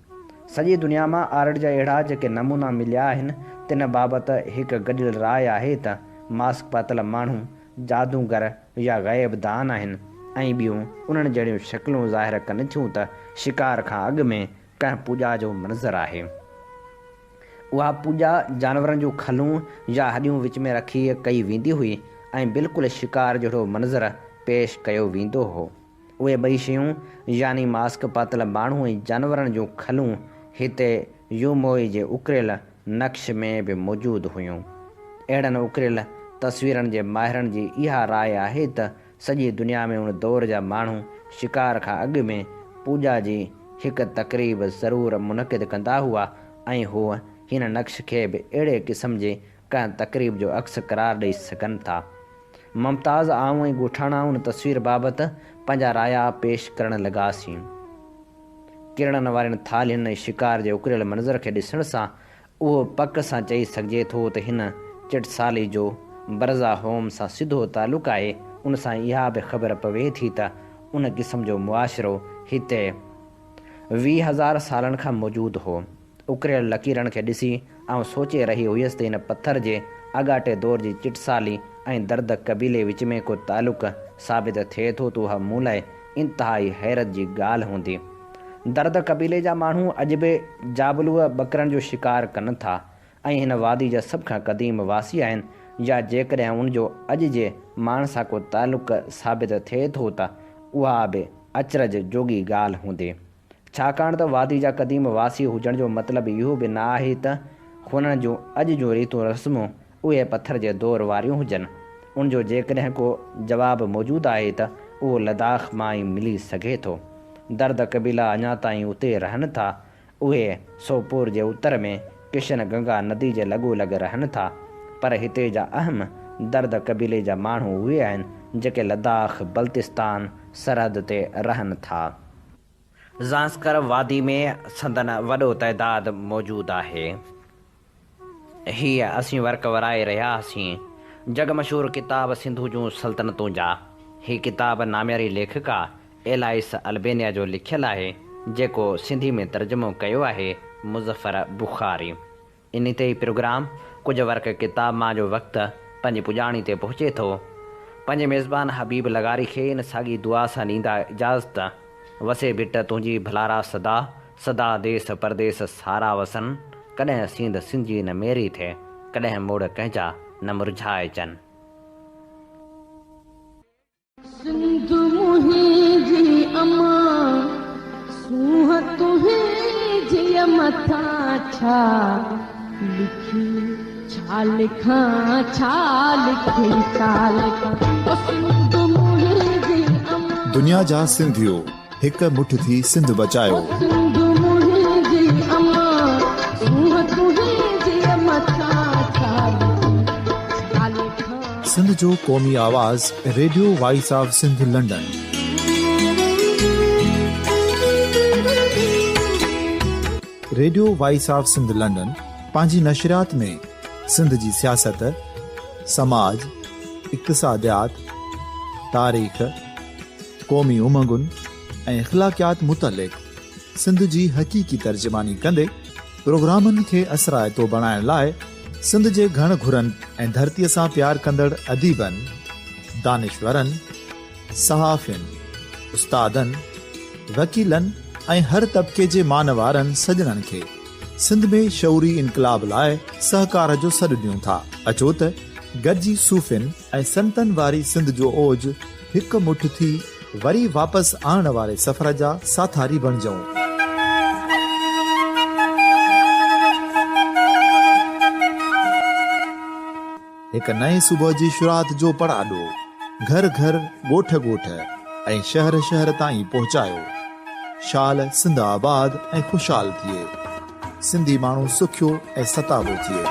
सॼी दुनिया मां आर्ट जा अहिड़ा जेके नमूना मिलिया आहिनि, तिन बाबति हिकु गॾियल राय आहे त मास्क पातल माण्हू जादूगर या ग़ैब दान आहिनि ऐं ॿियूं उन्हनि जहिड़ियूं शक्लूं ज़ाहिर कनि थियूं त शिकार खां अॻु में कंहिं पूॼा जो मंज़र आहे। उहा पूॼा जानवरनि जूं खलूं या हॾियूं विच में रखी कई वेंदी हुई ऐं बिल्कुलु शिकार जहिड़ो मंज़र पेश कयो वेंदो हो। उहे ॿई शयूं यानी मास्क पातल माण्हू ऐं जानवरनि जूं खलूं हिते यूमोई जे उकिरियल नक्श में बि मौजूदु हुयूं। अहिड़नि उकिरियल तस्वीरनि जे माहिरनि जी इहा राय आहे त सॼी दुनिया में उन दौर जा माण्हू शिकार खां अॻु में पूॼा जी हिकु तक़रीब ज़रूरु मुनक़िद कंदा हुआ ऐं हू हिन नक्श खे बि अहिड़े क़िस्म जे कंहिं तक़रीब जो अक्स करार ॾेई सघनि था। मुमताज़ आऊं ऐं ॻोठाणा उन तस्वीर बाबति पंहिंजा राया पेश करणु लॻासीं। किरणनि वारनि थालियुनि शिकार जे उकिरियल मंज़र खे ॾिसण सां उहो पक सां चई सघिजे थो त हिन चिटसाली जो बरज़ा होम सां सिधो तालुक़ु आहे। उन सां इहा बि ख़बर पवे थी त उन क़िस्म जो मुआशिरो हिते 20,000 सालनि खां मौजूदु हो। उकिरियल लकीरनि खे ॾिसी आउं सोचे रही हुयसि त हिन पथर जे अॻाटे दौर जी चिटसाली ऐं दर्द कबीले विच में को तालुक़ु साबित थिए थो त उहा मूं लाइ इंतिहाई हैरत जी ॻाल्हि हूंदी। दर्द कबीले जा माण्हू अॼु बि जाबलूअ ॿकरनि जो शिकार कनि था ऐं हिन वादी जा सभ खां क़दीम वासी आहिनि। या जेकॾहिं उनजो अॼु जे माण्हू सां को तालुक़ु साबित थिए थो त उहा बि अचरज जोगी ॻाल्हि हूंदी, छाकाणि त वादी जा क़दीम वासी हुजण जो मतिलबु इहो बि न आहे त हुननि जूं अॼु जूं रीतूं रस्मूं उहे पथर जे दौर वारियूं हुजनि। उनजो जेकॾहिं को जवाबु मौजूदु आहे त उहो लद्दाख मां ई मिली सघे थो। दर्द कबीला अञा ताईं उते रहनि था। उहे सोपोर जे उत्तर में किशन गंगा नदी जे लॻोलॻ रहनि था, पर हिते जा अहम दर्द कबीले जा माण्हू उहे आहिनि जेके लद्दाख बल्तिस्तान सरहद ते रहनि था। ज़ांस्कर वादी में संदन वॾो तइदाद मौजूदु आहे। हीअ असीं वर्क वराए रहिया हुआसीं जग मशहूरु किताब सिंधु जूं सल्तनतूं जा। हीअ किताब नाम्यारी लेखिका एलाइस अल्बेनिया जो लिखियलु आहे, जेको सिंधी में तर्जुमो कयो आहे मुज़फ़र बुख़ारी। इन ते ई प्रोग्राम कुझु वर्क किताब मां जो वक़्तु पंहिंजी पुॼाणी ते पहुचे थो। पंहिंजे मेज़बान हबीब लगारी खे इन साॻी दुआ सां ॾींदा इजाज़त। वसे भिट तुंहिंजी भलारा सदा, सदा देस परदेस सारा वसन। कॾहिं सींद सिंधी न मेरी थिए, कॾहिं मोड़ कंहिंजा न मुरझाए अचनि। सिंधु मुंहिंजी अमा सूंह तुंहिंजी मथां छा लिखी, छा लिखां छा लिखी, छा लिखां। सिंधु मुंहिंजी अमा, दुनिया जा सिंधियो हिकु मुठ थी सिंध बचायो। सिंधु मुंहिंजी अमा सूंह तुंहिंजी मथां छा लिखी, छा लिखां। सिंध जो क़ौमी आवाज़ radio voice of Sindh London. Radio voice of Sindh London पंहिंजी नशरियात में सिंध जी सियासत, समाज, इक़्तिसादियात, तारीख़, क़ौमी उमंगुनि ऐं इख़्लाक़ियात मुतलिक़ सिंध जी हक़ीक़ी तर्जुमानी कंदे प्रोग्रामनि खे असराइतो बणाइण लाइ सिंध जे घण घुरनि ऐं धरतीअ सां प्यार कंदड़ अदीबनि, दानिश्वरनि, सहाफ़ियुनि, उस्तादनि, वकीलनि ऐं हर तबिके जे मानवारनि सजणनि खे सिंध में शऊरी इनकलाब लाइ सहकार जो सॾु ॾियूं था। अचो त गॾिजी सूफ़ियुनि ऐं संतनि वारी सिंध जो ओज हिकु मुठ थी वरी वापसि आणण वारे सफ़र जा साथारी बणिजऊं। हिकु नए सुबुह जी शुरूआत जो पड़ाॾो घर घर, ॻोठ ॻोठ ऐं शहर शहर ताईं पहुचायो। शाल सिंध आबाद ऐं ख़ुशहाल थिए, सिंधी माण्हू सुखियो ऐं सताबो थिए।